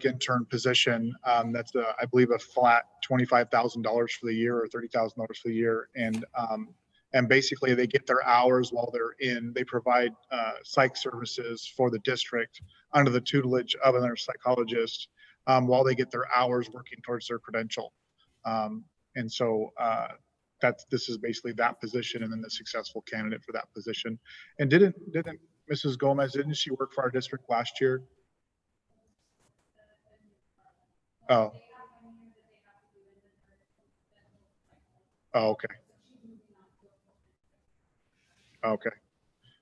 S2: intern position. That's I believe a flat $25,000 for the year or $30,000 for the year, and basically they get their hours while they're in. They provide psych services for the district under the tutelage of another psychologist while they get their hours working towards their credential. And so this is basically that position, and then the successful candidate for that position. And didn't Mrs. Gomez, didn't she work for our district last year? Oh. Oh, okay. Okay.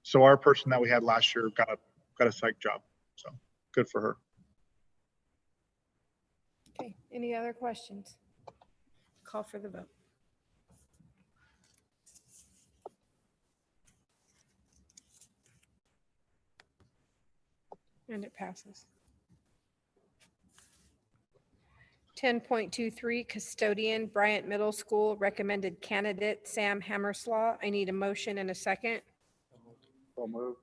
S2: So our person that we had last year got a psych job. So good for her.
S3: Okay. Any other questions? Call for the vote. And it passes. 10.23 custodian, Bryant Middle School, recommended candidate Sam Hammerslaw. I need a motion and a second.
S2: So moved.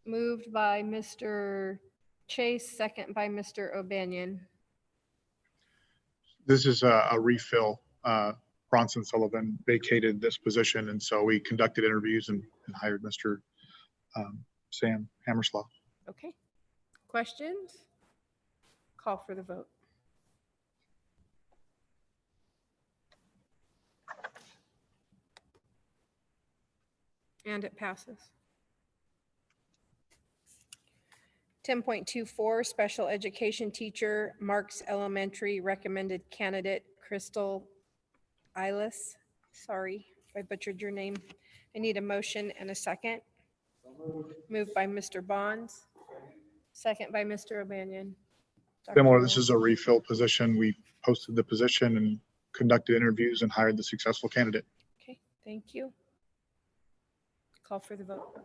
S3: Moved by Mr. Chase, second by Mr. O'Banion.
S2: This is a refill. Bronson Sullivan vacated this position, and so we conducted interviews and hired Mr. Sam Hammerslaw.
S3: Okay. Questions? Call for the vote. And it passes. 10.24 special education teacher, Marks Elementary, recommended candidate Crystal Eilis. Sorry if I butchered your name. I need a motion and a second. Moved by Mr. Bonds, second by Mr. O'Banion.
S2: Similar, this is a refill position. We posted the position and conducted interviews and hired the successful candidate.
S3: Okay, thank you. Call for the vote.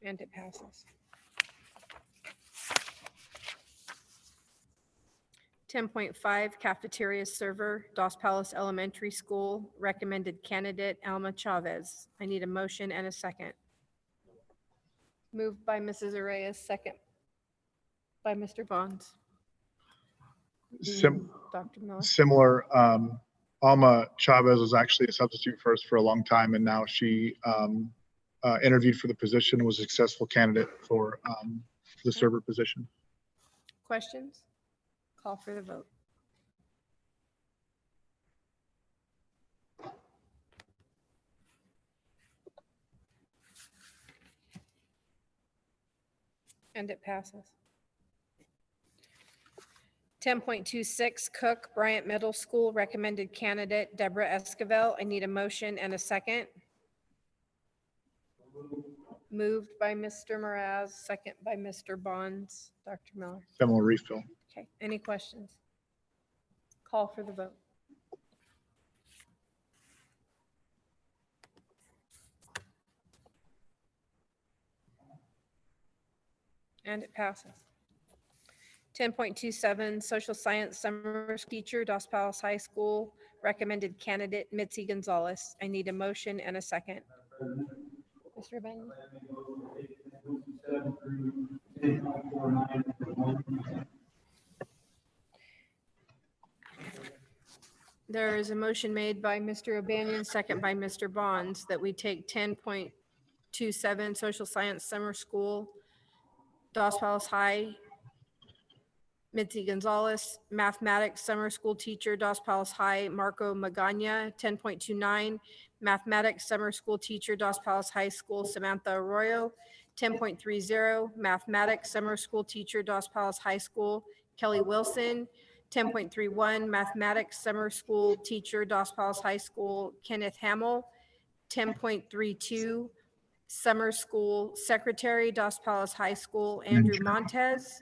S3: And it passes. 10.5 cafeteria server, Dos Palace Elementary School, recommended candidate Alma Chavez. I need a motion and a second. Moved by Mrs. Reyes, second by Mr. Bonds. Dr. Miller?
S2: Similar, Alma Chavez was actually a substitute for us for a long time, and now she interviewed for the position and was a successful candidate for the server position.
S3: Questions? Call for the vote. And it passes. 10.26 Cook, Bryant Middle School, recommended candidate Deborah Esquivel. I need a motion and a second. Moved by Mr. Mraz, second by Mr. Bonds. Dr. Miller.
S2: Then we'll refill.
S3: Okay, any questions? Call for the vote. And it passes. 10.27, social science summer teacher, Dos Palos High School, recommended candidate Mitzi Gonzalez. I need a motion and a second. Mr. O'Banion? There is a motion made by Mr. O'Banion, second by Mr. Bonds, that we take 10.27 social science summer school, Dos Palos High, Mitzi Gonzalez, mathematics summer school teacher, Dos Palos High, Marco Magana. 10.29, mathematics summer school teacher, Dos Palos High School, Samantha Arroyo. 10.30, mathematics summer school teacher, Dos Palos High School, Kelly Wilson. 10.31, mathematics summer school teacher, Dos Palos High School, Kenneth Hamill. 10.32, summer school secretary, Dos Palos High School, Andrew Montez.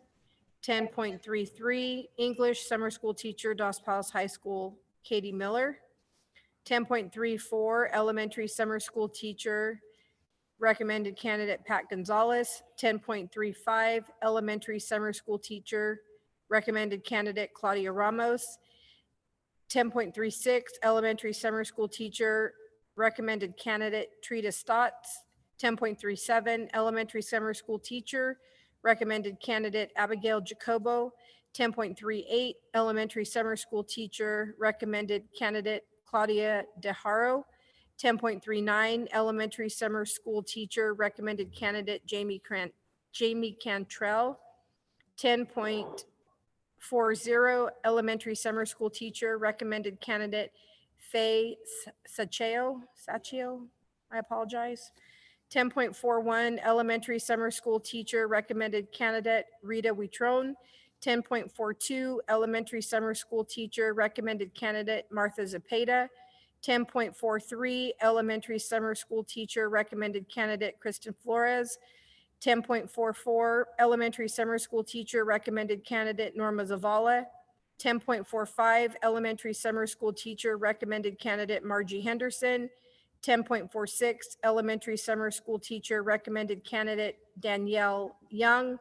S3: 10.33, English summer school teacher, Dos Palos High School, Katie Miller. 10.34, elementary summer school teacher, recommended candidate Pat Gonzalez. 10.35, elementary summer school teacher, recommended candidate Claudia Ramos. 10.36, elementary summer school teacher, recommended candidate Trita Stotts. 10.37, elementary summer school teacher, recommended candidate Abigail Jacobo. 10.38, elementary summer school teacher, recommended candidate Claudia DeHaro. 10.39, elementary summer school teacher, recommended candidate Jamie Cantrell. 10.40, elementary summer school teacher, recommended candidate Faye Saccio, I apologize. 10.41, elementary summer school teacher, recommended candidate Rita Witron. 10.42, elementary summer school teacher, recommended candidate Martha Zepeda. 10.43, elementary summer school teacher, recommended candidate Kristen Flores. 10.44, elementary summer school teacher, recommended candidate Norma Zavala. 10.45, elementary summer school teacher, recommended candidate Margie Henderson. 10.46, elementary summer school teacher, recommended candidate Danielle Young.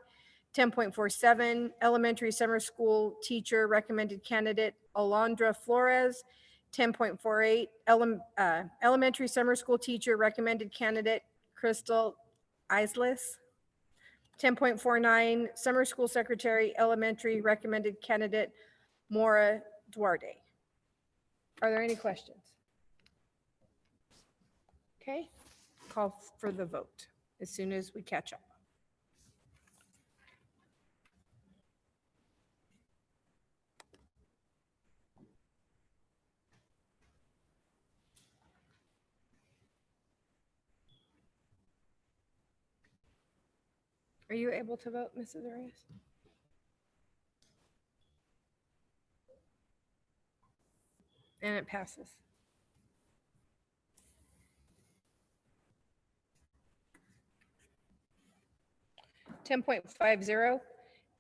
S3: 10.47, elementary summer school teacher, recommended candidate Alondra Flores. 10.48, elementary summer school teacher, recommended candidate Crystal Isles. 10.49, summer school secretary, elementary, recommended candidate Maura Duarte. Are there any questions? Okay, call for the vote as soon as we catch up. Are you able to vote, Mrs. Arias? And it passes. .50,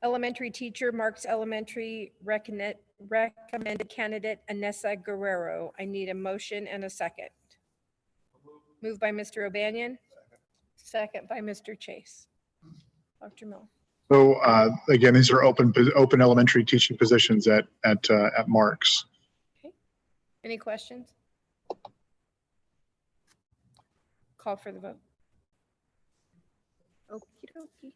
S3: elementary teacher, Marks Elementary, recommended candidate Anessa Guerrero. I need a motion and a second. Moved by Mr. O'Banion, second by Mr. Chase. Dr. Mill.
S2: So again, these are open elementary teaching positions at Marks.
S3: Okay. Any questions? Call for the vote. Okie dokie.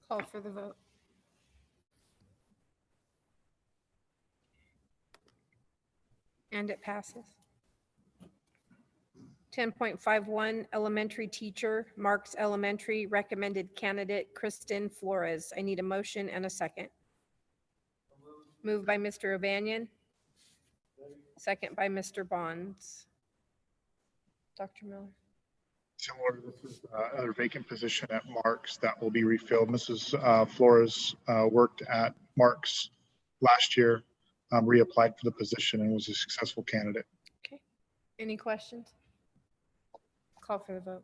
S3: Call for the vote. And it passes. 10.51, elementary teacher, Marks Elementary, recommended candidate Kristen Flores. I need a motion and a second. Moved by Mr. O'Banion. Second by Mr. Bonds. Dr. Miller.
S2: Similar, this is another vacant position at Marks that will be refilled. Mrs. Flores worked at Marks last year, reapplied for the position and was a successful candidate.
S3: Okay. Any questions? Call for the vote.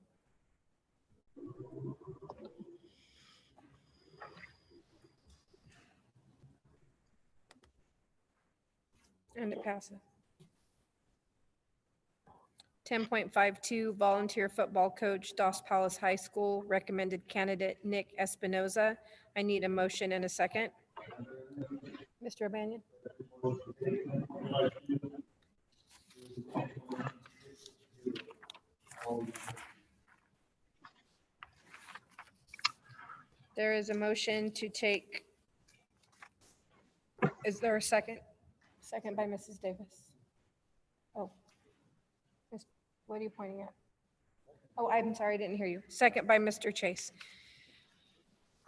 S3: And it passes. 10.52, volunteer football coach, Dos Palace High School, recommended candidate Nick Espinoza. I need a motion and a second. Mr. O'Banion. There is a motion to take. Is there a second? Second by Mrs. Davis. Oh. What are you pointing at? Oh, I'm sorry, I didn't hear you. Second by Mr. Chase.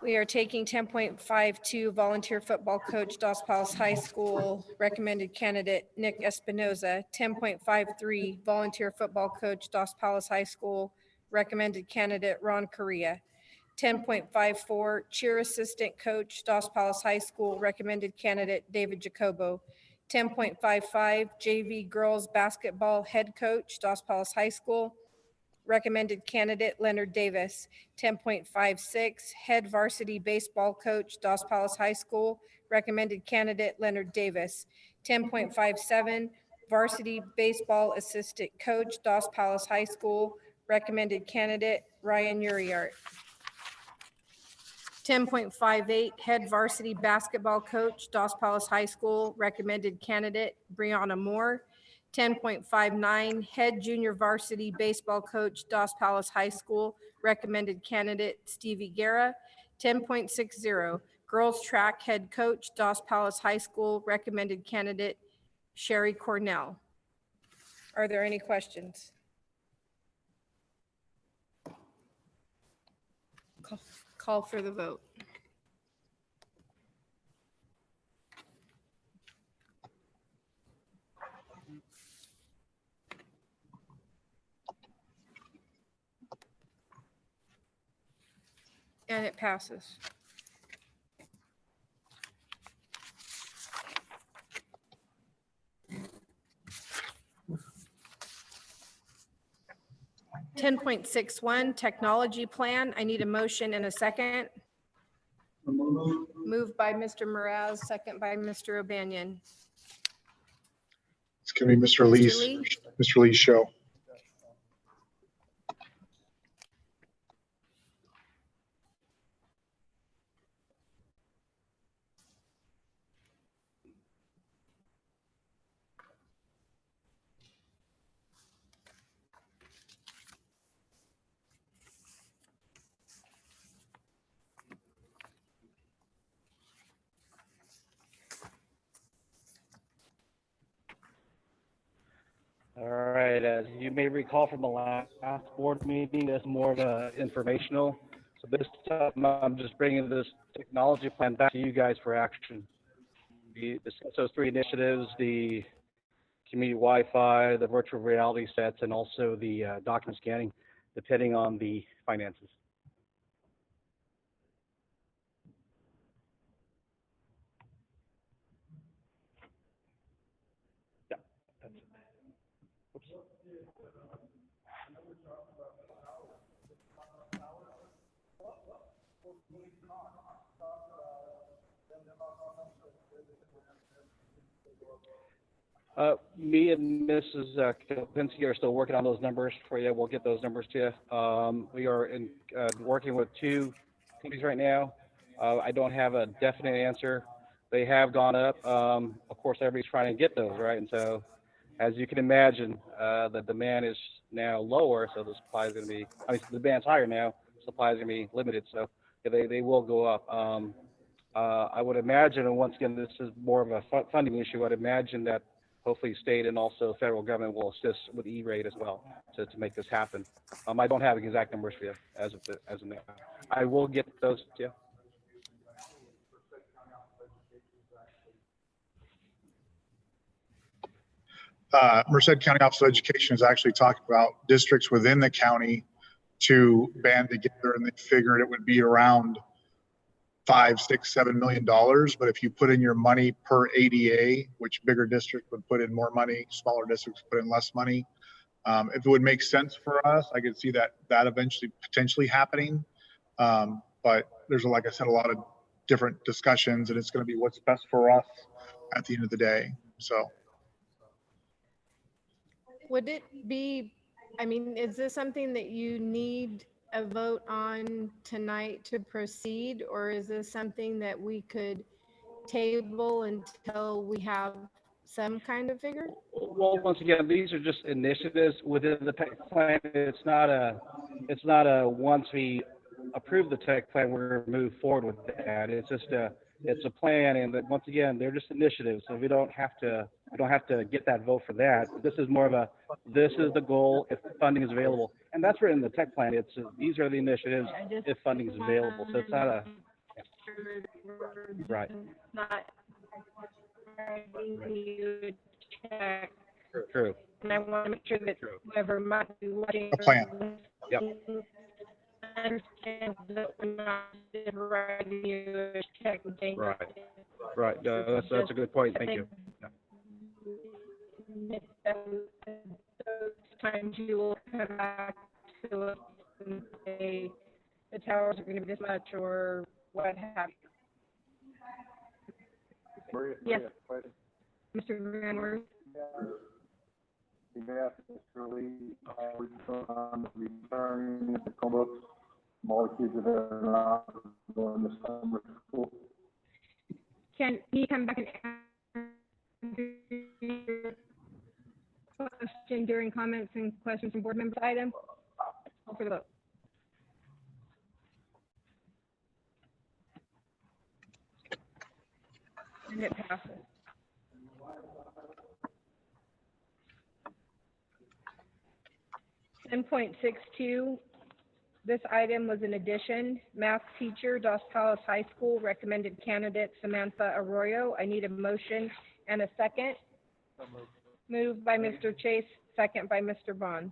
S3: We are taking 10.52, volunteer football coach, Dos Palace High School, recommended candidate Nick Espinoza. 10.53, volunteer football coach, Dos Palace High School, recommended candidate Ron Correa. 10.54, cheer assistant coach, Dos Palace High School, recommended candidate David Jacobo. 10.55, JV girls basketball head coach, Dos Palace High School, recommended candidate Leonard Davis. 10.56, head varsity baseball coach, Dos Palace High School, recommended candidate Leonard Davis. 10.57, varsity baseball assistant coach, Dos Palace High School, recommended candidate Ryan Uriart. 10.58, head varsity basketball coach, Dos Palace High School, recommended candidate Brianna Moore. 10.59, head junior varsity baseball coach, Dos Palace High School, recommended candidate Stevie Guerra. 10.60, girls track head coach, Dos Palace High School, recommended candidate Sherry Cornell. Are there any questions? Call for the vote. And it passes. (10.61) technology plan. I need a motion and a second. Moved by Mr. Mraz, second by Mr. O'Banion.
S2: It's going to be Mr. Lee's show.
S6: All right, as you may recall from the last board meeting, that's more of a informational. So this time I'm just bringing this technology plan back to you guys for action. Those three initiatives, the community Wi-Fi, the virtual reality sets, and also the document scanning, depending on the finances. Yeah, that's it. Oops. Me and Mrs. Kopinski are still working on those numbers for you. We'll get those numbers to you. We are working with two companies right now. I don't have a definite answer. They have gone up. Of course, everybody's trying to get those, right? And so, as you can imagine, the demand is now lower, so the supply is going to be, the demand's higher now, supplies are going to be limited, so yeah, they will go up. I would imagine, and once again, this is more of a funding issue. I'd imagine that hopefully state and also federal government will assist with E-rate as well to make this happen. I don't have exact numbers for you as of now. I will get those to you.
S2: Merced County Office of Education is actually talking about districts within the county to band together, and they figured it would be around $5, $6, $7 million. But if you put in your money per ADA, which bigger districts would put in more money, smaller districts put in less money. If it would make sense for us, I could see that eventually potentially happening. But there's, like I said, a lot of different discussions, and it's going to be what's best for us at the end of the day. So.
S3: Would it be, I mean, is this something that you need a vote on tonight to proceed, or is this something that we could table until we have some kind of figure?
S6: Well, once again, these are just initiatives within the tech plan. It's not a once we approve the tech plan, we're going to move forward with that. It's just it's a plan, and once again, they're just initiatives. So we don't have to get that vote for that. This is more of this is the goal if funding is available, and that's written in the tech plan. It's these are the initiatives if funding is available. So it's not a right. True.
S3: And I want to make sure that whoever might be watching.
S2: A plan.
S6: Yep.
S3: Understand that we're not writing you a check and saying.
S6: Right. Right. That's a good point. Thank you.
S3: Those times you will come back to us and say the towers are going to be this much or what have you. Yes. Mr. Granworth.
S9: Yes, Mr. Lee, we're on returning the Chromebooks, all kids that are not going to summer school.
S3: Can you come back and answer your question during comments and questions from board members item? Call for the vote. And it passes. 10.62, this item was an addition. Math teacher, Dos Palos High School, recommended candidate Samantha Arroyo. I need a motion and a second. Moved by Mr. Chase, second by Mr. Bond.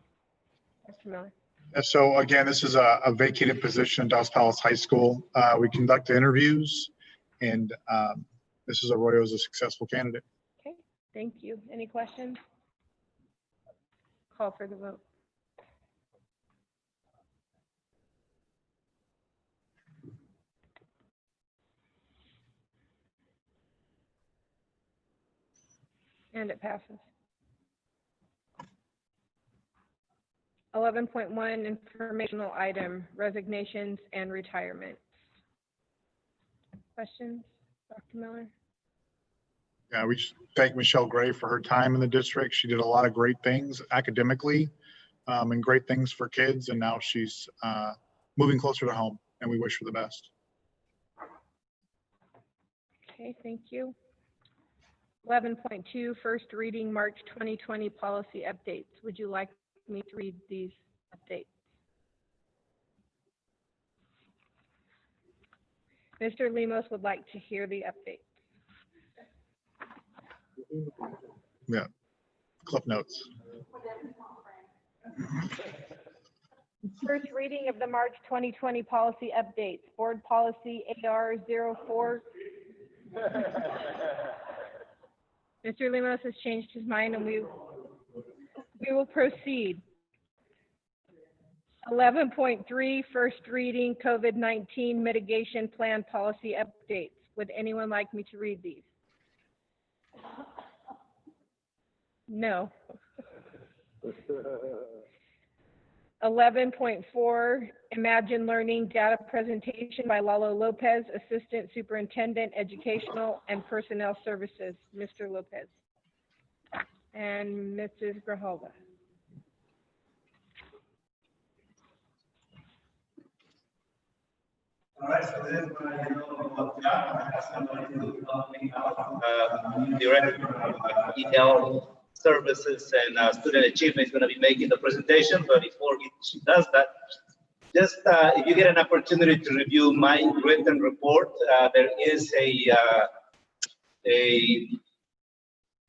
S3: Mr. Miller.
S2: So again, this is a vacated position, Dos Palos High School. We conduct interviews, and Mrs. Arroyo is a successful candidate.
S3: Okay, thank you. Any questions? Call for the vote. And it passes. 11.1, informational item, resignations and retirements. Questions, Dr. Miller?
S2: Yeah, we just thank Michelle Gray for her time in the district. She did a lot of great things academically and great things for kids. And now she's moving closer to home, and we wish her the best.
S3: Okay, thank you. 11.2, first reading, March 2020 policy updates. Would you like me to read these updates? Mr. Lemos would like to hear the updates.
S2: Yeah, Cliff Notes.
S3: First reading of the March 2020 policy updates. Board policy AR04. Mr. Lemos has changed his mind, and we will proceed. 11.3, first reading, COVID-19 mitigation plan policy updates. Would anyone like me to read these? No. 11.4, Imagine Learning data presentation by Lalo Lopez, Assistant Superintendent, Educational and Personnel Services. Mr. Lopez. And Mrs. Grijalva.
S5: All right, so this is what I know about John. I have somebody to help me out. Director of EL Services and Student Achievement is going to be making the presentation, but before she does that, just if you get an opportunity to review my written report, there is a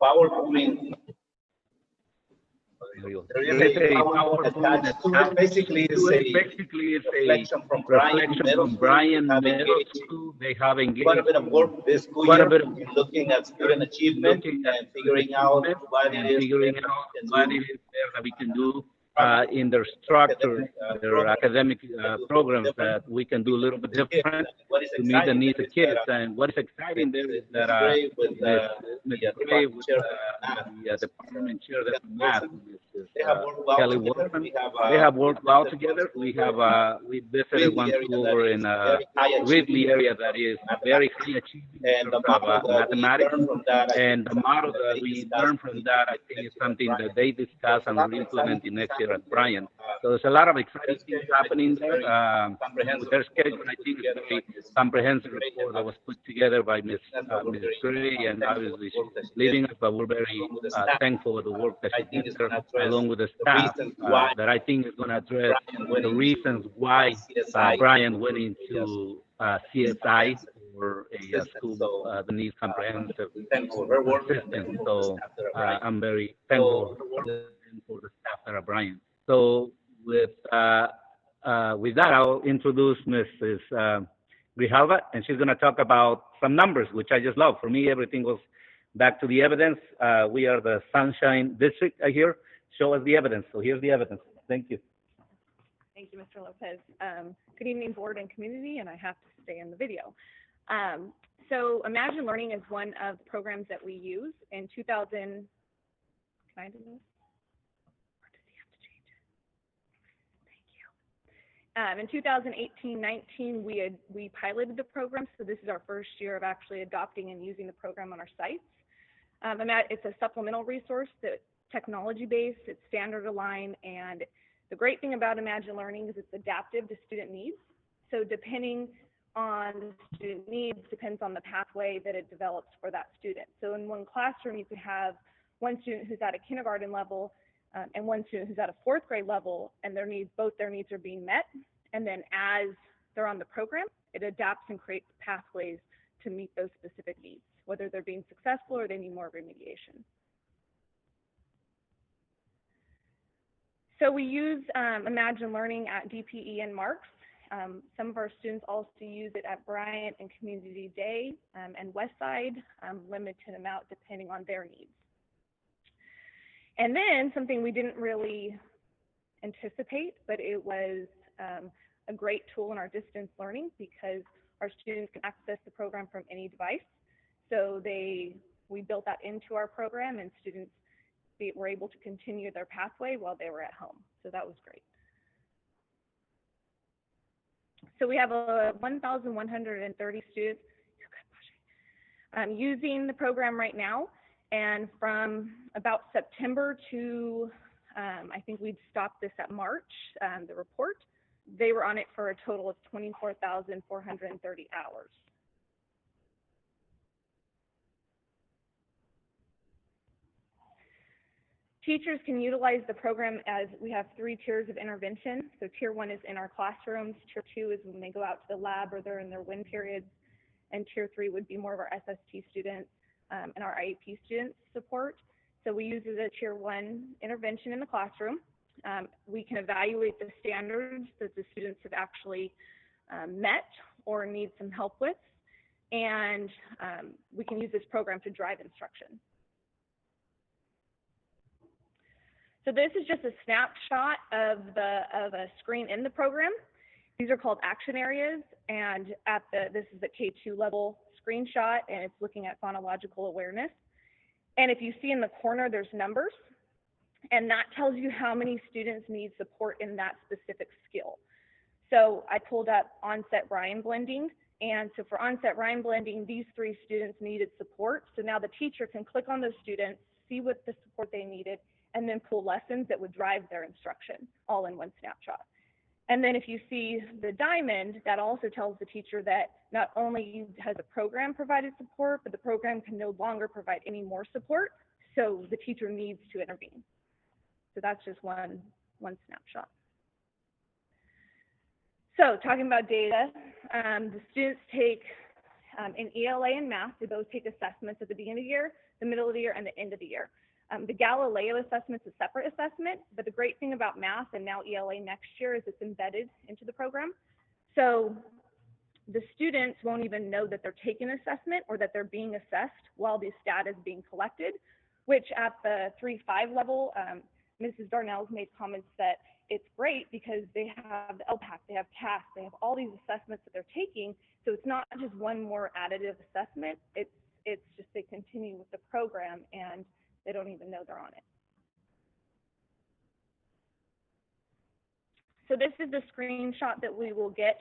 S5: PowerPoint. There is a PowerPoint attached to it. Basically, it's a reflection from Brian Middle School.
S6: They have engaged
S5: Quite a bit of work this school year in looking at student achievement and figuring out what it is
S6: that we can do in their structure, their academic programs that we can do a little bit different to meet the needs of kids. And what is exciting there is that Ms. Gray with the department chair of math, Kelly Wolfman, they have worked well together. We visited one school over in Ridley area that is very high achieving in terms of mathematics. And the model that we learned from that, I think, is something that they discuss and we're implementing next year at Bryant. So there's a lot of exciting things happening there. With their schedule, I think it's a comprehensive report that was put together by Ms. Gray, and obviously she's leading us, but we're very thankful for the work that she did there, along with the staff, that I think is going to address the reasons why Bryant went into CSI or a school that needs comprehensive assistance. So I'm very thankful for the work and for the staff that are Bryant. So with that, I'll introduce Mrs. Grijalva, and she's going to talk about some numbers, which I just love. For me, everything goes back to the evidence. We are the Sunshine District here. Show us the evidence. So here's the evidence. Thank you.
S10: Thank you, Mr. Lopez. Good evening, board and community, and I have to stay in the video. So Imagine Learning is one of the programs that we use. In 2000, can I do this? Or does he have to change it? Thank you. In 2018-19, we piloted the program, so this is our first year of actually adopting and using the program on our sites. It's a supplemental resource that's technology-based, it's standard aligned, and the great thing about Imagine Learning is it's adaptive to student needs. So depending on the student needs, depends on the pathway that it develops for that student. So in one classroom, you could have one student who's at a kindergarten level and one student who's at a fourth grade level, and both their needs are being met. And then as they're on the program, it adapts and creates pathways to meet those specific needs, whether they're being successful or they need more remediation. So we use Imagine Learning at DPE and Marks. Some of our students also use it at Bryant and Community Day and Westside, limited amount depending on their needs. And then something we didn't really anticipate, but it was a great tool in our distance learning because our students can access the program from any device. So we built that into our program, and students were able to continue their pathway while they were at home. So that was great. So we have 1,130 students using the program right now. And from about September to, I think we'd stopped this at March, the report, they were on it for a total of 24,430 hours. Teachers can utilize the program as we have 3 tiers of intervention. So tier 1 is in our classrooms, tier 2 is when they go out to the lab or they're in their WIN periods, and tier 3 would be more of our SST students and our IEP students support. So we use it as a tier 1 intervention in the classroom. We can evaluate the standards that the students have actually met or need some help with, and we can use this program to drive instruction. So this is just a snapshot of a screen in the program. These are called action areas, and this is the K2 level screenshot, and it's looking at phonological awareness. And if you see in the corner, there's numbers, and that tells you how many students need support in that specific skill. So I pulled up onset rhyme blending, and so for onset rhyme blending, these 3 students needed support. So now the teacher can click on those students, see what the support they needed, and then pull lessons that would drive their instruction all in one snapshot. And then if you see the diamond, that also tells the teacher that not only has the program provided support, but the program can no longer provide any more support, so the teacher needs to intervene. So that's just one snapshot. So talking about data, the students take, in ELA and math, they both take assessments at the beginning of the year, the middle of the year, and the end of the year. The Galileo assessment is a separate assessment, but the great thing about math and now ELA next year is it's embedded into the program. So the students won't even know that they're taking an assessment or that they're being assessed while this data is being collected, which at the 3-5 level, Mrs. Darnell's made comments that it's great because they have the LPAC, they have CAS, they have all these assessments that they're taking. So it's not just one more additive assessment, it's just they continue with the program and they don't even know they're on it. So this is the screenshot that we will get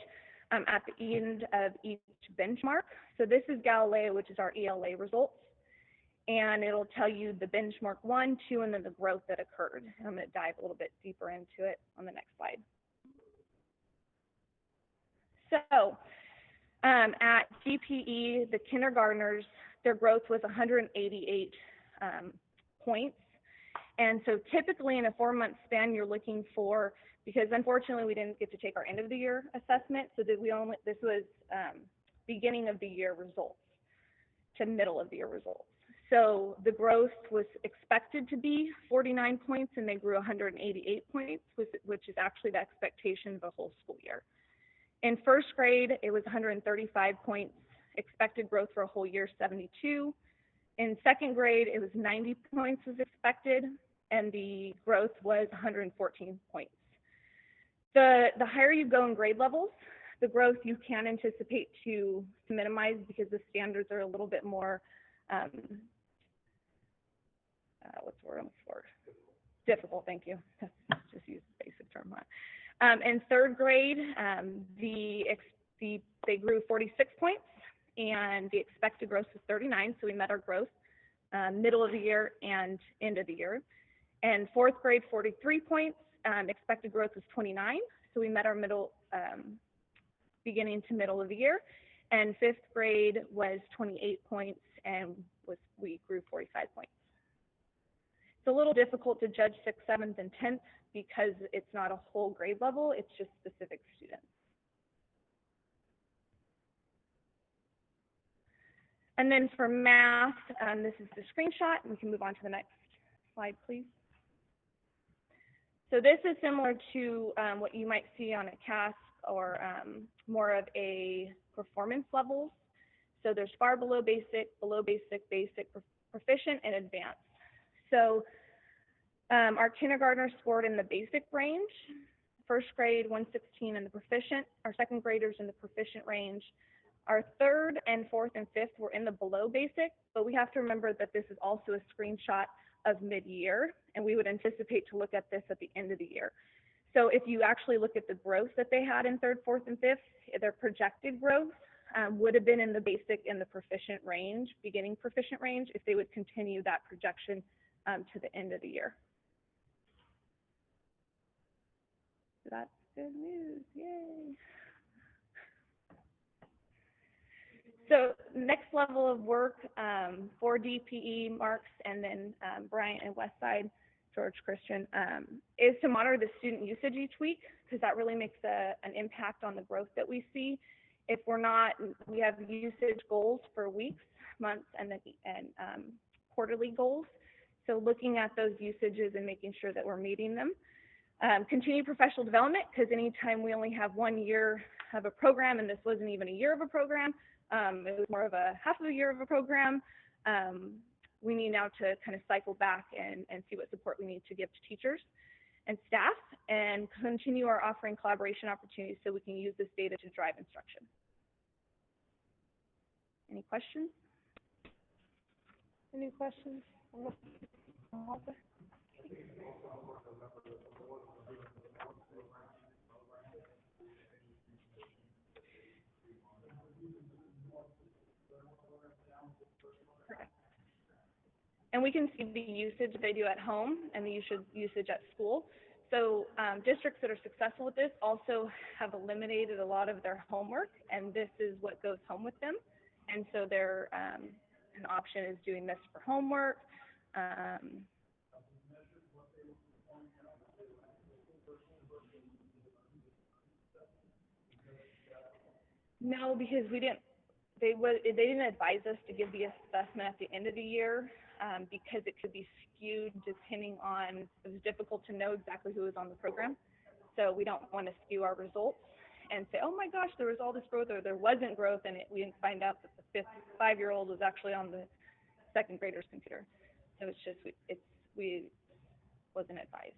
S10: at the end of each benchmark. So this is Galileo, which is our ELA results. And it'll tell you the benchmark 1, 2, and then the growth that occurred. I'm going to dive a little bit deeper into it on the next slide. So at DPE, the kindergartners, their growth was 188 points. And so typically in a 4-month span, you're looking for, because unfortunately we didn't get to take our end of the year assessment, so that this was beginning of the year results to middle of the year results. So the growth was expected to be 49 points and they grew 188 points, which is actually the expectation of the whole school year. In first grade, it was 135 points, expected growth for a whole year, 72. In second grade, it was 90 points as expected, and the growth was 114 points. The higher you go in grade levels, the growth you can anticipate to minimize because the standards are a little bit more, what's the word I'm looking for? Difficult, thank you. Just use the basic term. In third grade, they grew 46 points, and the expected growth was 39, so we met our growth middle of the year and end of the year. And fourth grade, 43 points, expected growth was 29, so we met our beginning to middle of the year. And fifth grade was 28 points, and we grew 45 points. It's a little difficult to judge 6th, 7th, and 10th because it's not a whole grade level, it's just specific students. And then for math, this is the screenshot, and we can move on to the next slide, please. So this is similar to what you might see on a CAS or more of a performance levels. So there's far below basic, basic, proficient, and advanced. So our kindergartners scored in the basic range, first grade 116 in the proficient, our second graders in the proficient range. Our third and fourth and fifth were in the below basic, but we have to remember that this is also a screenshot of mid-year, and we would anticipate to look at this at the end of the year. So if you actually look at the growth that they had in third, fourth, and fifth, their projected growth would have been in the basic and the proficient range, beginning proficient range, if they would continue that projection to the end of the year. So that's good news, yay. So next level of work for DPE, Marks, and then Bryant and Westside, George Christian, is to monitor the student usage each week, because that really makes an impact on the growth that we see. If we're not, we have usage goals for weeks, months, and quarterly goals. So looking at those usages and making sure that we're meeting them. Continue professional development, because anytime we only have 1 year of a program, and this wasn't even a year of a program, it was more of a half of a year of a program, we need now to kind of cycle back and see what support we need to give to teachers and staff, and continue our offering collaboration opportunities so we can use this data to drive instruction. Any questions? Any questions? And we can see the usage they do at home and the usage at school. So districts that are successful with this also have eliminated a lot of their homework, and this is what goes home with them. And so their an option is doing this for homework. No, because we didn't. They didn't advise us to give the assessment at the end of the year because it could be skewed depending on. It was difficult to know exactly who was on the program, so we don't want to skew our results and say, oh my gosh, there was all this growth, or there wasn't growth, and we didn't find out that the 5-year-old was actually on the second grader's computer. So it's just we wasn't advised.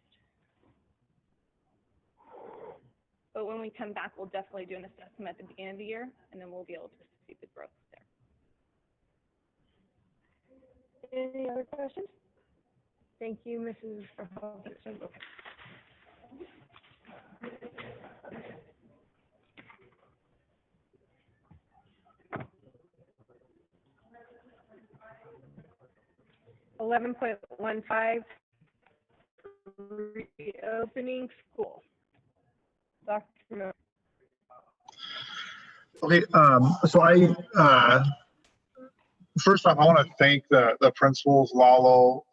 S10: But when we come back, we'll definitely do an assessment at the beginning of the year, and then we'll be able to see the growth there. Any other questions?
S3: Thank you, Mrs. Verhoeven.
S10: Okay. $11.15 reopening school. Dr. Miller.
S2: Okay, so first off, I want to thank the principals, Lalo,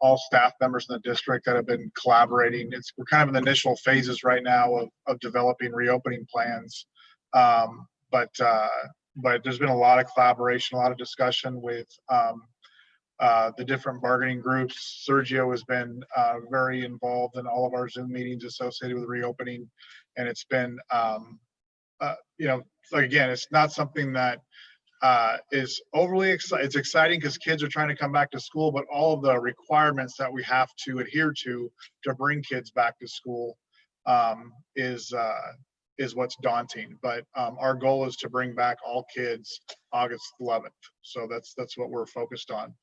S2: all staff members in the district that have been collaborating. We're kind of in the initial phases right now of developing reopening plans, but there's been a lot of collaboration, a lot of discussion with the different bargaining groups. Sergio has been very involved in all of our Zoom meetings associated with reopening, and it's been, again, it's not something that is overly exciting. It's exciting because kids are trying to come back to school, but all of the requirements that we have to adhere to bring kids back to school is what's daunting. But our goal is to bring back all kids August 11th. So that's what we're focused on.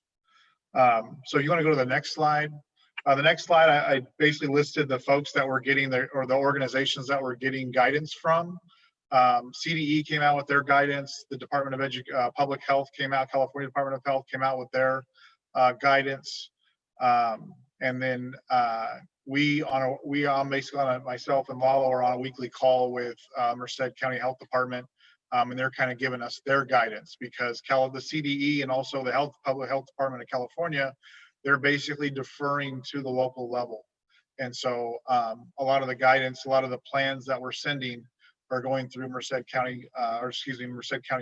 S2: So you want to go to the next slide? The next slide, I basically listed the folks that were getting the organizations that were getting guidance from. CDE came out with their guidance. The Department of Public Health came out. California Department of Health came out with their guidance. And then myself and Lalo are on a weekly call with Merced County Health Department. And they're kind of giving us their guidance because the CDE and also the Public Health Department of California, they're basically deferring to the local level. And so a lot of the guidance, a lot of the plans that we're sending are going through Merced County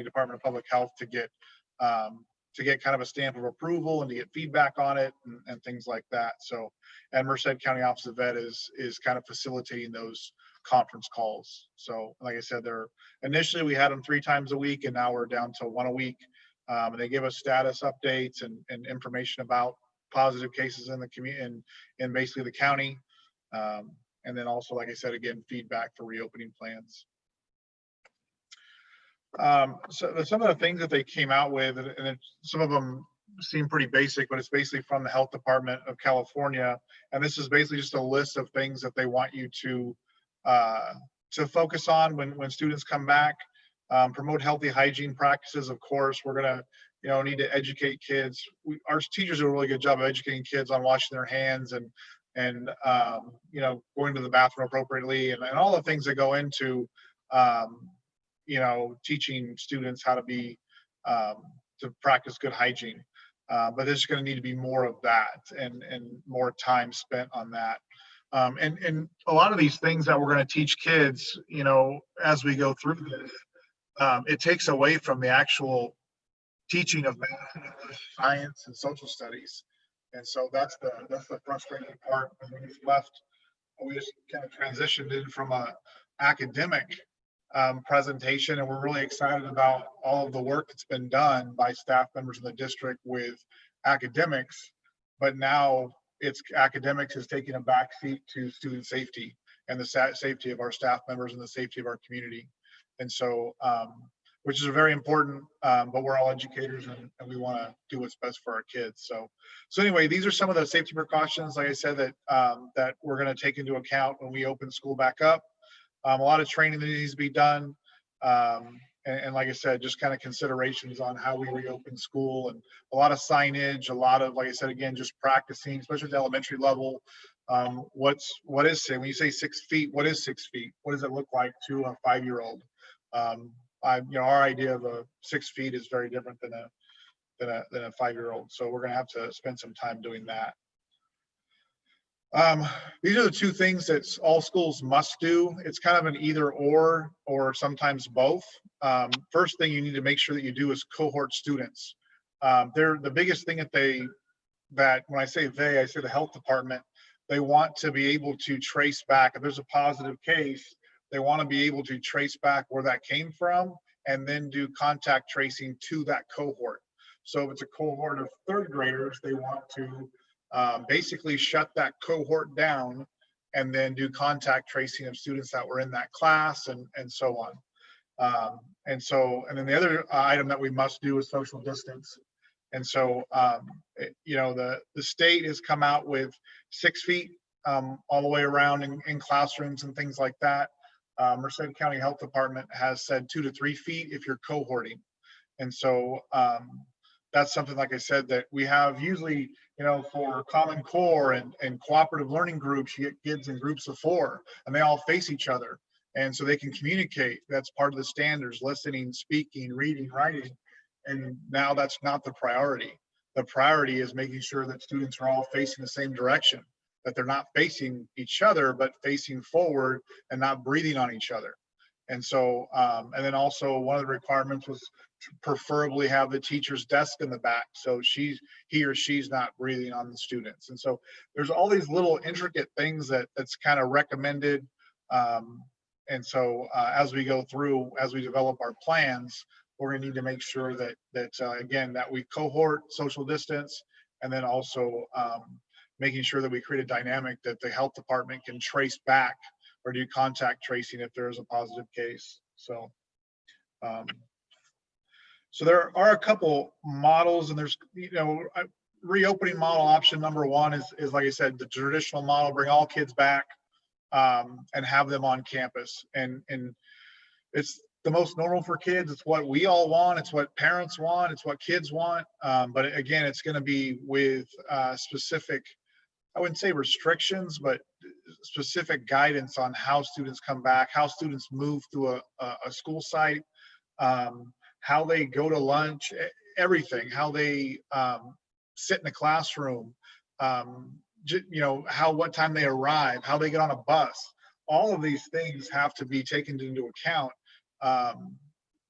S2: Department of Public Health to get kind of a stamp of approval and to get feedback on it and things like that. So, and Merced County Office of Ed is kind of facilitating those conference calls. So like I said, initially we had them 3 times a week, and now we're down to 1 a week. And they give us status updates and information about positive cases in the community and basically the county. And then also, like I said, again, feedback for reopening plans. So some of the things that they came out with, and some of them seem pretty basic, but it's basically from the Health Department of California. And this is basically just a list of things that they want you to focus on when students come back. Promote healthy hygiene practices. Of course, we're gonna need to educate kids. Our teachers do a really good job of educating kids on washing their hands and going to the bathroom appropriately and all the things that go into teaching students how to be to practice good hygiene. But there's going to need to be more of that and more time spent on that. And a lot of these things that we're going to teach kids, as we go through this, it takes away from the actual teaching of math, English, science, and social studies. And so that's the frustrating part. When we just kind of transitioned in from a academic presentation, and we're really excited about all of the work that's been done by staff members in the district with academics, but now academics is taking a backseat to student safety and the safety of our staff members and the safety of our community. And so, which is very important, but we're all educators and we want to do what's best for our kids. So anyway, these are some of the safety precautions, like I said, that we're going to take into account when we open school back up. A lot of training that needs to be done. And like I said, just kind of considerations on how we reopen school and a lot of signage, a lot of, like I said, again, just practicing, especially at the elementary level, What is, say, when you say 6 feet, what is 6 feet? What does it look like to a 5-year-old? Our idea of a 6 feet is very different than a 5-year-old. So we're going to have to spend some time doing that. These are the two things that all schools must do. It's kind of an either or sometimes both. First thing you need to make sure that you do is cohort students. They're the biggest thing that when I say they, I say the health department, they want to be able to trace back. If there's a positive case, they want to be able to trace back where that came from and then do contact tracing to that cohort. So if it's a cohort of 3rd graders, they want to basically shut that cohort down and then do contact tracing of students that were in that class and so on. And then the other item that we must do is social distance. And so, the state has come out with 6 feet all the way around in classrooms and things like that. Merced County Health Department has said 2 to 3 feet if you're cohorting. And so that's something, like I said, that we have usually, for Common Core and cooperative learning groups, you get kids in groups of 4 and they all face each other. And so they can communicate. That's part of the standards: listening, speaking, reading, writing. And now that's not the priority. The priority is making sure that students are all facing the same direction, that they're not facing each other, but facing forward and not breathing on each other. And so, and then also one of the requirements was to preferably have the teacher's desk in the back, so he or she's not breathing on the students. And so there's all these little intricate things that's kind of recommended. And so as we go through, as we develop our plans, we're going to need to make sure that again, that we cohort, social distance, and then also making sure that we create a dynamic that the health department can trace back or do contact tracing if there is a positive case. So, so there are a couple models, and there's, reopening model option number 1 is like I said, the traditional model: bring all kids back and have them on campus. And it's the most normal for kids. It's what we all want. It's what parents want. It's what kids want. But again, it's going to be with specific, I wouldn't say restrictions, but specific guidance on how students come back, how students move through a school site, how they go to lunch, everything, how they sit in the classroom, what time they arrive, how they get on a bus. All of these things have to be taken into account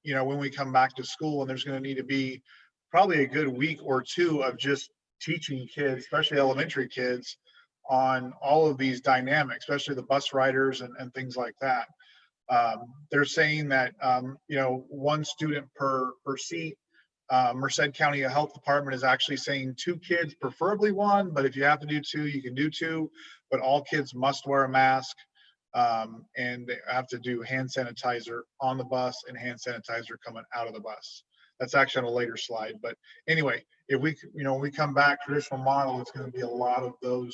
S2: when we come back to school. And there's going to need to be probably a good week or 2 of just teaching kids, especially elementary kids, on all of these dynamics, especially the bus riders and things like that. They're saying that 1 student per seat. Merced County Health Department is actually saying 2 kids, preferably 1, but if you have to do 2, you can do 2, but all kids must wear a mask. And they have to do hand sanitizer on the bus and hand sanitizer coming out of the bus. That's actually on a later slide. But anyway, if we, when we come back, traditional model, it's going to be a lot of those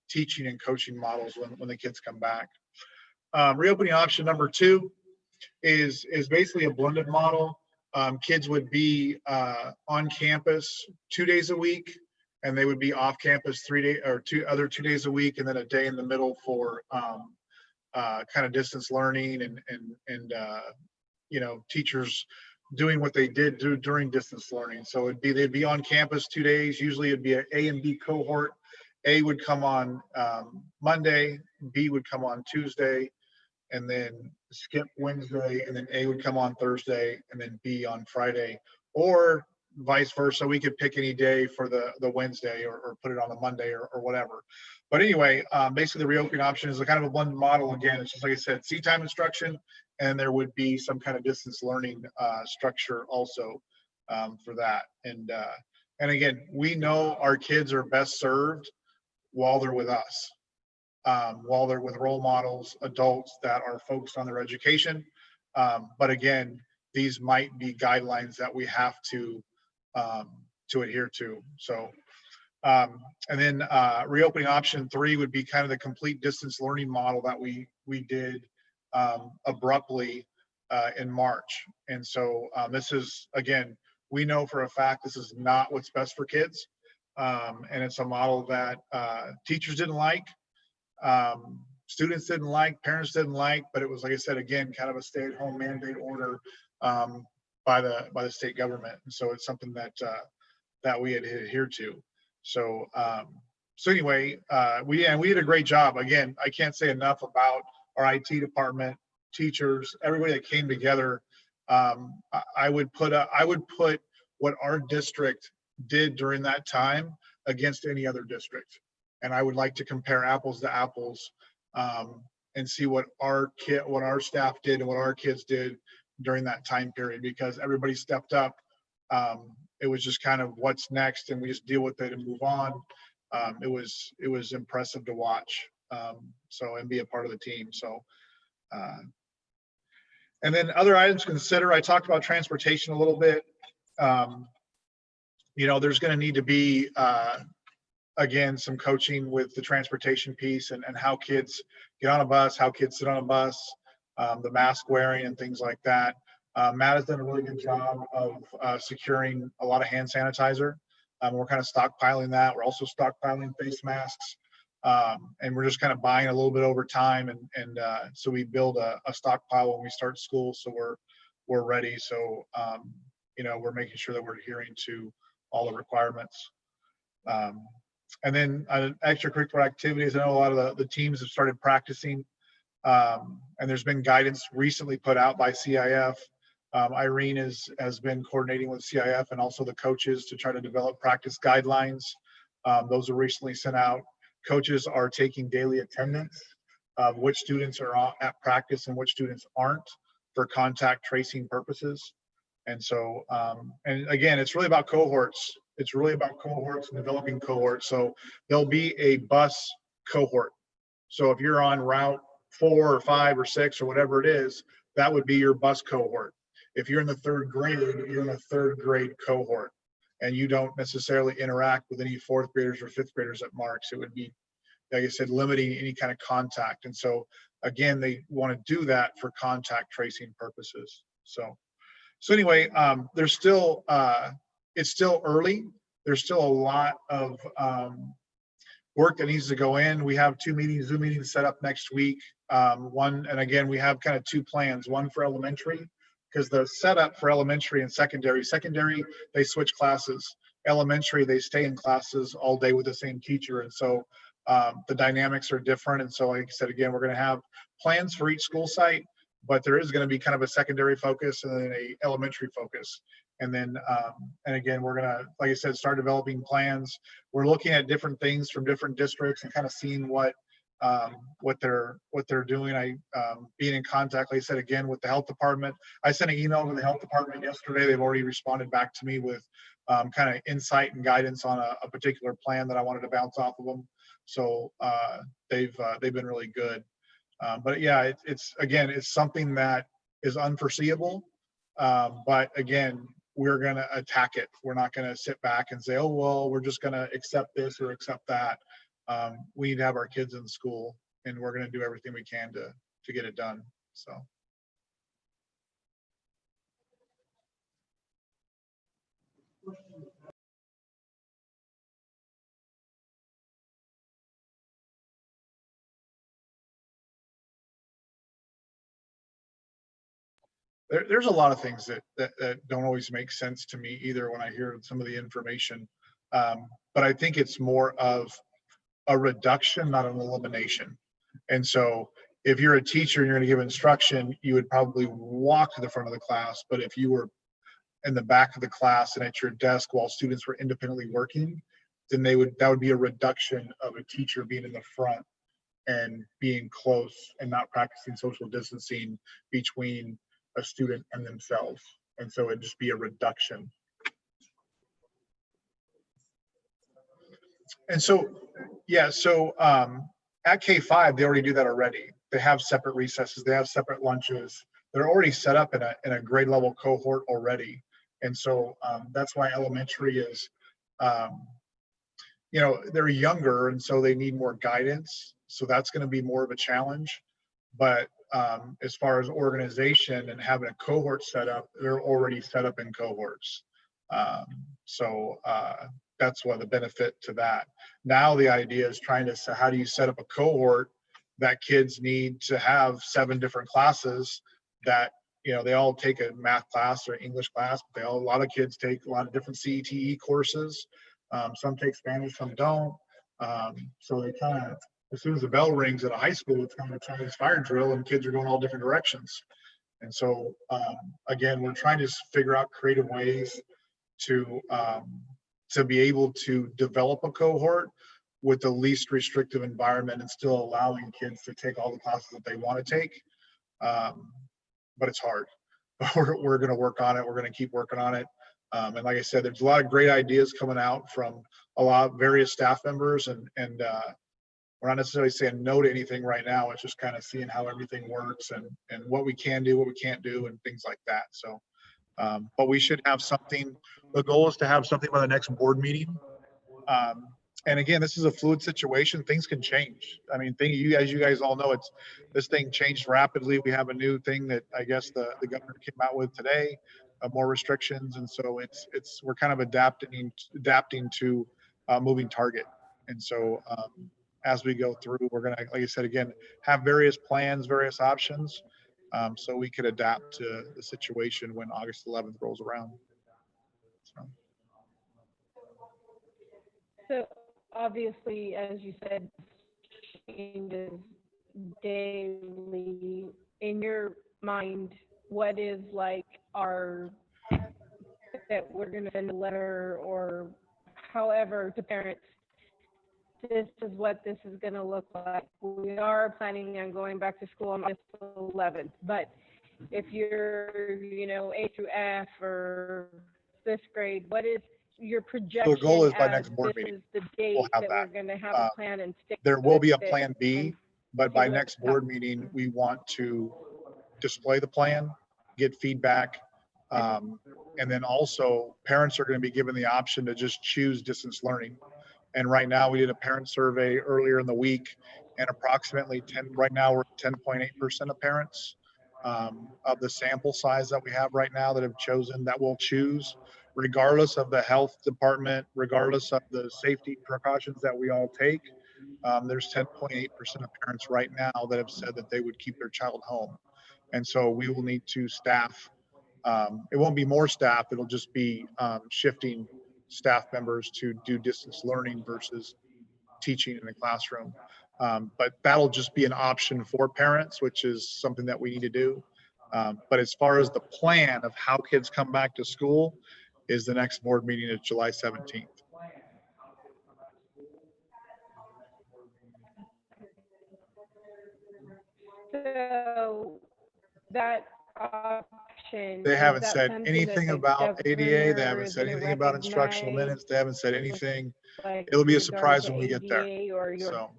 S2: teaching and coaching models when the kids come back. Reopening option number 2 is basically a blended model. Kids would be on campus 2 days a week, and they would be off campus 3 days or 2 days a week, and then a day in the middle for kind of distance learning and teachers doing what they did during distance learning. So they'd be on campus 2 days. Usually it'd be an A and B cohort. A would come on Monday, B would come on Tuesday, and then skip Wednesday, and then A would come on Thursday, and then B on Friday, or vice versa. We could pick any day for the Wednesday or put it on the Monday or whatever. But anyway, basically the reopening option is a kind of a blended model. Again, it's just like I said, seat time instruction, and there would be some kind of distance learning structure also for that. And again, we know our kids are best served while they're with us, while they're with role models, adults that are focused on their education. But again, these might be guidelines that we have to adhere to. So, and then reopening option 3 would be kind of the complete distance learning model that we did abruptly in March. And so this is, again, we know for a fact this is not what's best for kids. And it's a model that teachers didn't like, students didn't like, parents didn't like, but it was, like I said, again, kind of a stay-at-home mandate order by the state government. And so it's something that that we had adhered to. So so anyway, we did a great job. Again, I can't say enough about our IT department, teachers, everybody that came together. I would put what our district did during that time against any other district, and I would like to compare apples to apples and see what our staff did and what our kids did during that time period, because everybody stepped up. It was just kind of what's next, and we just deal with it and move on. It was impressive to watch, so, and be a part of the team. So and then other items to consider, I talked about transportation a little bit. You know, there's going to need to be again some coaching with the transportation piece and how kids get on a bus, how kids sit on a bus, the mask wearing and things like that. Matt has done a really good job of securing a lot of hand sanitizer. We're kind of stockpiling that. We're also stockpiling face masks, and we're just kind of buying a little bit over time, and so we build a stockpile when we start school, so we're ready. So you know, we're making sure that we're adhering to all the requirements. And then extracurricular activities. I know a lot of the teams have started practicing, and there's been guidance recently put out by CIF. Irene has been coordinating with CIF and also the coaches to try to develop practice guidelines. Those were recently sent out. Coaches are taking daily attendance of which students are at practice and which students aren't for contact tracing purposes. And so, and again, it's really about cohorts. It's really about cohorts and developing cohorts. So there'll be a bus cohort. So if you're on route 4 or 5 or 6 or whatever it is, that would be your bus cohort. If you're in the 3rd grade, you're in a 3rd grade cohort, and you don't necessarily interact with any 4th graders or 5th graders at Marks. It would be, like I said, limiting any kind of contact. And so again, they want to do that for contact tracing purposes. So anyway, there's still, it's still early. There's still a lot of work that needs to go in. We have 2 meetings, Zoom meetings set up next week. One, and again, we have kind of 2 plans, one for elementary, because the setup for elementary and secondary, they switch classes. Elementary, they stay in classes all day with the same teacher. And so the dynamics are different. And so, like I said, again, we're going to have plans for each school site, but there is going to be kind of a secondary focus and then a elementary focus. And then, and again, we're going to, like I said, start developing plans. We're looking at different things from different districts and kind of seeing what they're doing. I being in contact, like I said, again, with the health department. I sent an email to the health department yesterday. They've already responded back to me with kind of insight and guidance on a particular plan that I wanted to bounce off of them. So they've been really good. But yeah, it's something that is unforeseeable. But again, we're going to attack it. We're not going to sit back and say, oh, well, we're just going to accept this or accept that. We need to have our kids in school, and we're going to do everything we can to get it done. So. There's a lot of things that don't always make sense to me either when I hear some of the information. But I think it's more of a reduction, not an elimination. And so if you're a teacher and you're going to give instruction, you would probably walk to the front of the class. But if you were in the back of the class and at your desk while students were independently working, then that would be a reduction of a teacher being in the front and being close and not practicing social distancing between a student and themselves. And so it'd just be a reduction. And so, yeah, so at K-5, they already do that already. They have separate recesses, they have separate lunches. They're already set up in a grade level cohort already. And so that's why elementary is, you know, they're younger, and so they need more guidance. So that's going to be more of a challenge. But as far as organization and having a cohort set up, they're already set up in cohorts. So that's one of the benefit to that. Now the idea is trying to say, how do you set up a cohort that kids need to have 7 different classes that, you know, they all take a math class or English class, but a lot of kids take a lot of different CETE courses. Some take Spanish, some don't. So they kind of, as soon as the bell rings at a high school, it's kind of a Chinese fire drill and kids are going all different directions. And so, again, we're trying to figure out creative ways to be able to develop a cohort with the least restrictive environment and still allowing kids to take all the classes that they want to take. But it's hard. We're going to work on it. We're going to keep working on it. And like I said, there's a lot of great ideas coming out from a lot of various staff members, and we're not necessarily saying no to anything right now. It's just kind of seeing how everything works and what we can do, what we can't do, and things like that. So, but we should have something. The goal is to have something by the next board meeting. And again, this is a fluid situation. Things can change. I mean, as you guys all know, this thing changed rapidly. We have a new thing that I guess the governor came out with today, more restrictions, and so we're kind of adapting to a moving target. And so as we go through, we're gonna, like I said again, have various plans, various options, so we could adapt to the situation when August 11th rolls around.
S3: So obviously, as you said, changes daily. In your mind, what is like that we're going to send a letter or however to parents, this is what this is going to look like. We are planning on going back to school on August 11th, but if you're, you know, A through F or 5th grade, what is your projection?
S2: So the goal is by next board
S3: this
S2: meeting,
S3: is the date
S2: we'll have
S3: that
S2: that.
S3: we're going to have a plan and stick
S2: There will
S3: with
S2: be a
S3: it
S2: plan B,
S3: and
S2: but by
S3: see what
S2: next board meeting, we want to display the plan, get feedback, and then also parents are going to be given the option to just choose distance learning. And right now we did a parent survey earlier in the week, and approximately right now we're 10.8% of parents of the sample size that we have right now that have chosen, that will choose, regardless of the health department, regardless of the safety precautions that we all take. There's 10.8% of parents right now that have said that they would keep their child home. And so we will need to staff. It won't be more staff. It'll just be shifting staff members to do distance learning versus teaching in the classroom. But that'll just be an option for parents, which is something that we need to do. But as far as the plan of how kids come back to school, is the next board meeting is July 17th.
S3: So that option.
S2: They haven't said anything about ADA. They haven't said anything about instructional minutes. They haven't said anything.
S3: Like
S2: it'll be a surprise when we get there.
S3: Or
S2: so,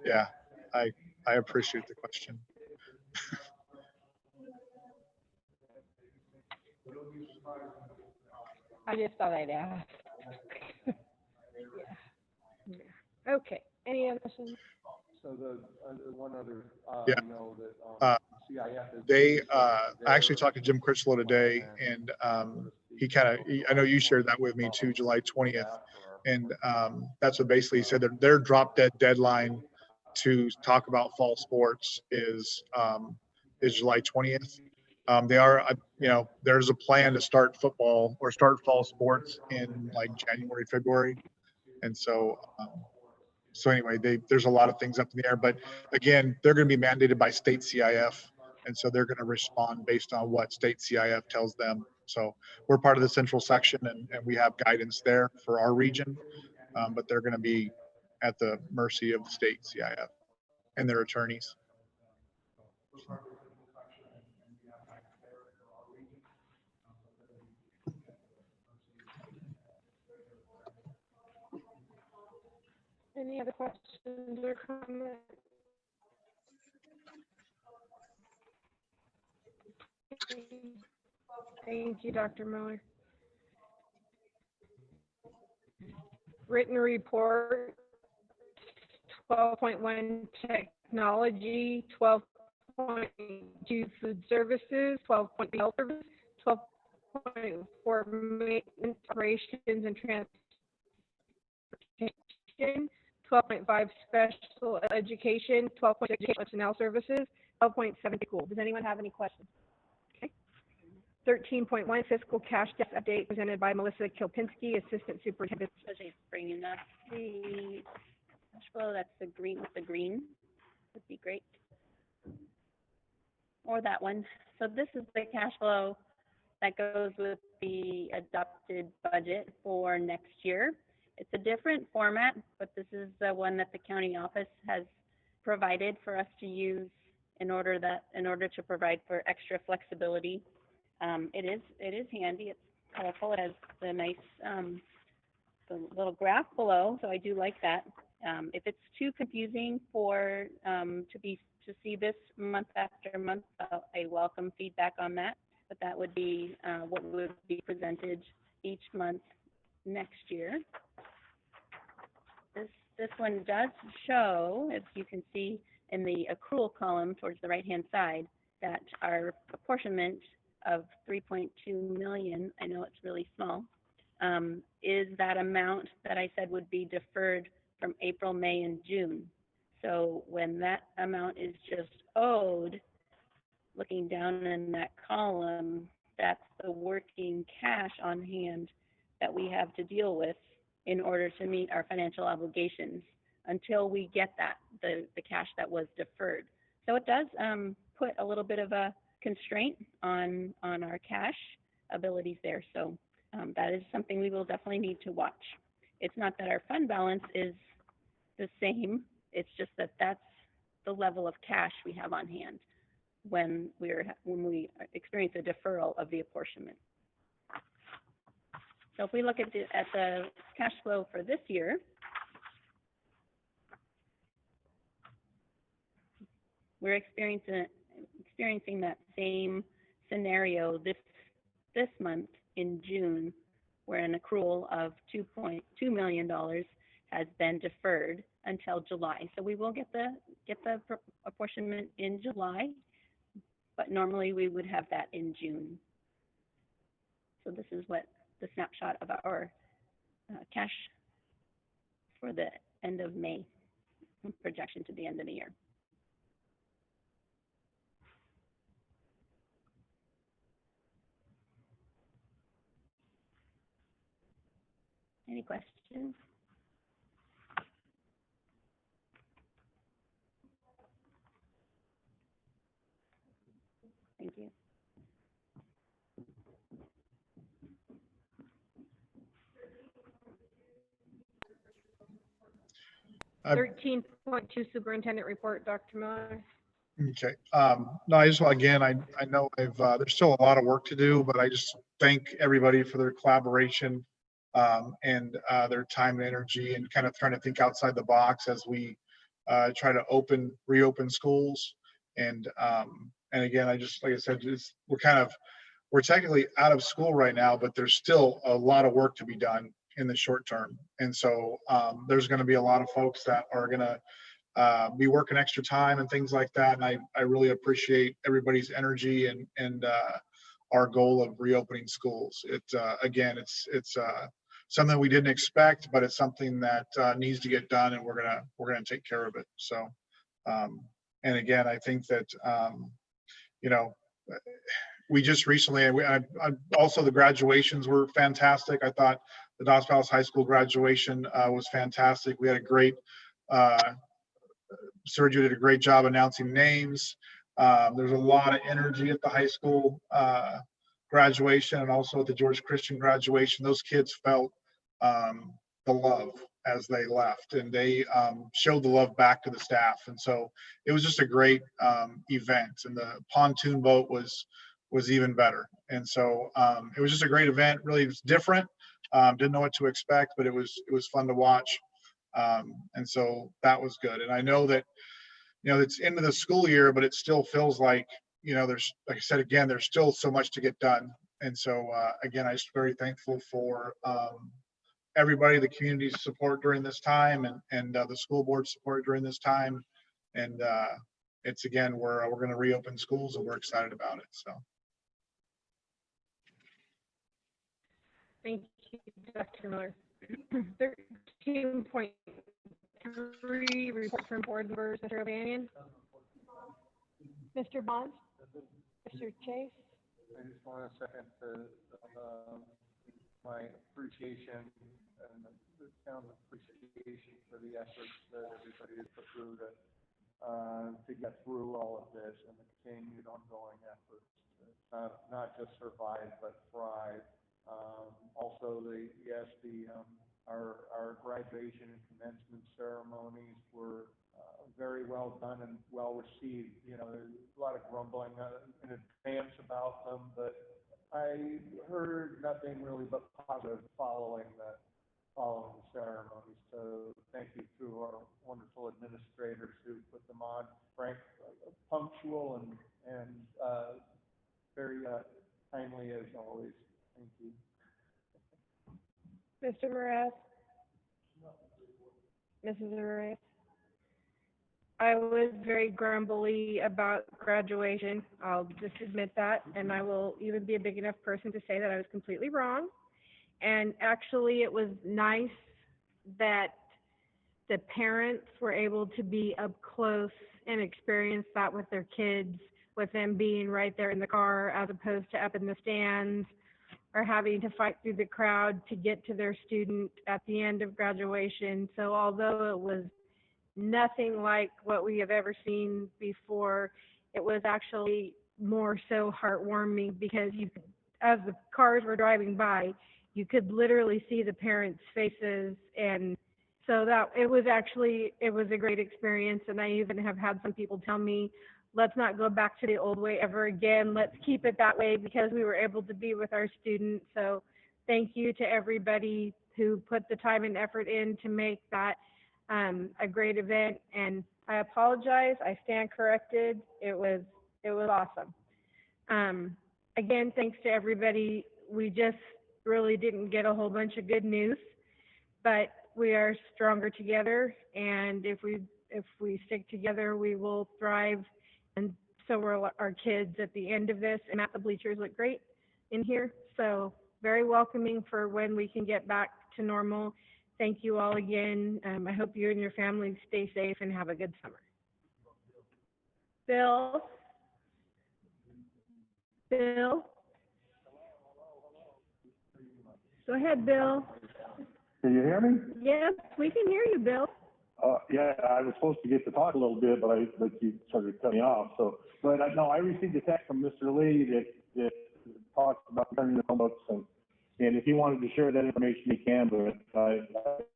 S2: yeah, I appreciate the question.
S3: I just thought I'd ask. Yeah. Okay. Any other questions?
S4: So the one other
S2: Yeah.
S4: know that
S2: CIF is I actually talked to Jim Critchlow today, and he I know you shared that with me too, July 20th. And that's what basically he said, their drop dead deadline to talk about fall sports is July 20th. They are, there's a plan to start football or start fall sports in like January, February. And so, anyway, there's a lot of things up in the air, but again, they're going to be mandated by state CIF. And so they're going to respond based on what state CIF tells them. So we're part of the central section and we have guidance there for our region, but they're going to be at the mercy of the state CIF and their attorneys.
S3: Any other questions or comments? Thank you, Dr. Miller. Written report, 12.1 technology, 12.2 food services, 12.3 health services, 12.4 maintenance operations and education, 12.5 special education, 12.6 education personnel services, 12.7 school. Does anyone have any questions? Okay. 13.1 fiscal cash debt update presented by Melissa Kilpinski, Assistant Superintendent.
S1: Especially bringing up the cash flow, that's the green with the green, would be great. Or that one. So this is the cash flow that goes with the adopted budget for next year. It's a different format, but this is the one that the county office has provided for us to use in order to provide for extra flexibility. It is handy. It's colorful. It has the nice the little graph below, so I do like that. If it's too confusing for to see this month after month, I welcome feedback on that. But that would be what would be presented each month next year. This one does show, as you can see in the accrual column towards the right-hand side, that our apportionment of 3.2 million, I know it's really small, is that amount that I said would be deferred from April, May, and June. So when that amount is just owed, looking down in that column, that's the working cash on hand that we have to deal with in order to meet our financial obligations until we get that, the cash that was deferred. So it does put a little bit of a constraint on our cash abilities there. So that is something we will definitely need to watch. It's not that our fund balance is the same, it's just that that's the level of cash we have on hand when we experience a deferral of the apportionment. So if we look at the cash flow for this year, we're experiencing that same scenario this month in June, where an accrual of $2.2 million has been deferred until July. So we will get the apportionment in July, but normally we would have that in June. So this is what the snapshot of our cash for the end of May, projection to the end of the year. Any questions? Thank you.
S2: I-
S3: 13.2 superintendent report, Dr. Miller.
S2: Okay. No, I just, again, I know there's still a lot of work to do, but I just thank everybody for their collaboration and their time and energy and kind of trying to think outside the box as we try to reopen schools. And again, I just, like I said, we're technically out of school right now, but there's still a lot of work to be done in the short term. And so there's going to be a lot of folks that are going to be working extra time and things like that. And I really appreciate everybody's energy and our goal of reopening schools. Again, it's something we didn't expect, but it's something that needs to get done, and we're gonna take care of it. So, and again, I think that we just recently, also the graduations were fantastic. I thought the Dos Palace High School graduation was fantastic. We had a great Sergio did a great job announcing names. There's a lot of energy at the high school graduation and also at the George Christian graduation. Those kids felt the love as they left, and they showed the love back to the staff. And so it was just a great event, and the pontoon boat was even better. And so it was just a great event. Really, it was different. Didn't know what to expect, but it was fun to watch. And so that was good. And I know that, it's into the school year, but it still feels like, there's, like I said, again, there's still so much to get done. And so, again, I'm just very thankful for everybody, the community's support during this time and the school board support during this time. And it's, again, we're going to reopen schools and we're excited about it. So.
S3: Thank you, Dr. Miller. 13.3, report from board members, Mr. O'Banion. Mr. Bond, Mr. Chase.
S4: I just want to second my appreciation and the town's appreciation for the efforts that everybody has put through to get through all of this and the continued ongoing efforts to not just survive but thrive. Also, our graduation and commencement ceremonies were very well done and well received. You know, there's a lot of grumbling in advance about them, but I heard nothing really but positive following the ceremony. So thank you to our wonderful administrators who put them on. Frank, punctual and very timely as always. Thank you.
S3: Mr. Mraz. Mrs. Array. I was very grumbly about graduation. I'll just admit that, and I will even be a big enough person to say that I was completely wrong. And actually, it was nice that the parents were able to be up close and experience that with their kids, with them being right there in the car as opposed to up in the stands or having to fight through the crowd to get to their student at the end of graduation. So although it was nothing like what we have ever seen before, it was actually more so heartwarming because as the cars were driving by, you could literally see the parents' faces, and so that it was a great experience. And I even have had some people tell me, let's not go back to the old way ever again. Let's keep it that way because we were able to be with our students. So thank you to everybody who put the time and effort in to make that a great event. And I apologize. I stand corrected. It was awesome. Again, thanks to everybody. We just really didn't get a whole bunch of good news, but we are stronger together. And if we stick together, we will thrive. And so will our kids at the end of this. And Matt, the bleachers look great in here. So very welcoming for when we can get back to normal. Thank you all again. I hope you and your families stay safe and have a good summer. Bill? Go ahead, Bill.
S9: Can you hear me?
S3: Yes, we can hear you, Bill.
S9: Yeah, I was supposed to get to talk a little bit, but you started cutting me off. So, but I received a text from Mr. Lee that talks about returning the Chromebooks, and if he wanted to share that information, he can. But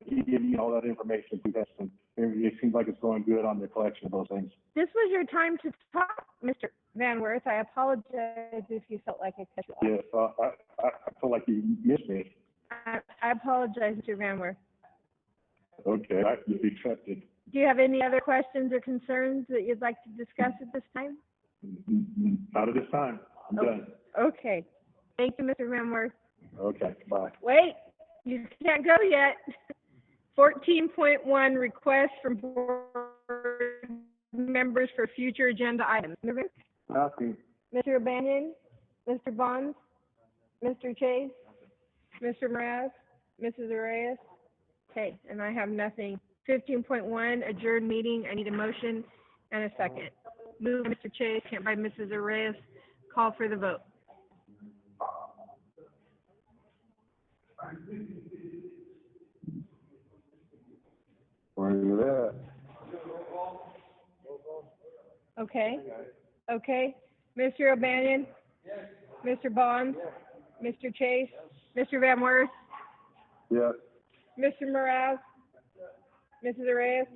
S9: he gave me all that information to us, and it seems like it's going good on the collection of those things.
S3: This was your time to talk, Mr. Van Werth. I apologize if you felt like I cut you off.
S9: Yes, I feel like you missed me.
S3: I apologize, Mr. Van Werth.
S9: Okay, you'll be accepted.
S3: Do you have any other questions or concerns that you'd like to discuss at this time?
S9: Not at this time. I'm done.
S3: Okay. Thank you, Mr. Van Werth.
S9: Okay, bye.
S3: Wait, you can't go yet. 14.1, request from board members for future agenda items.
S9: Nothing.
S3: Mr. O'Banion, Mr. Bonds, Mr. Chase, Mr. Mraz, Mrs. Arrayes. Okay, and I have nothing. 15.1, adjourn meeting. I need a motion and a second. Move by Mr. Chase, second by Mrs. Arrayes. Call for the vote.
S9: Where are you at?
S3: Okay. Mr. O'Banion? Yes. Mr. Bond? Yes. Mr. Chase? Mr. Van Werth?
S9: Yes.
S3: Mr. Mraz? Mrs. Arrayes?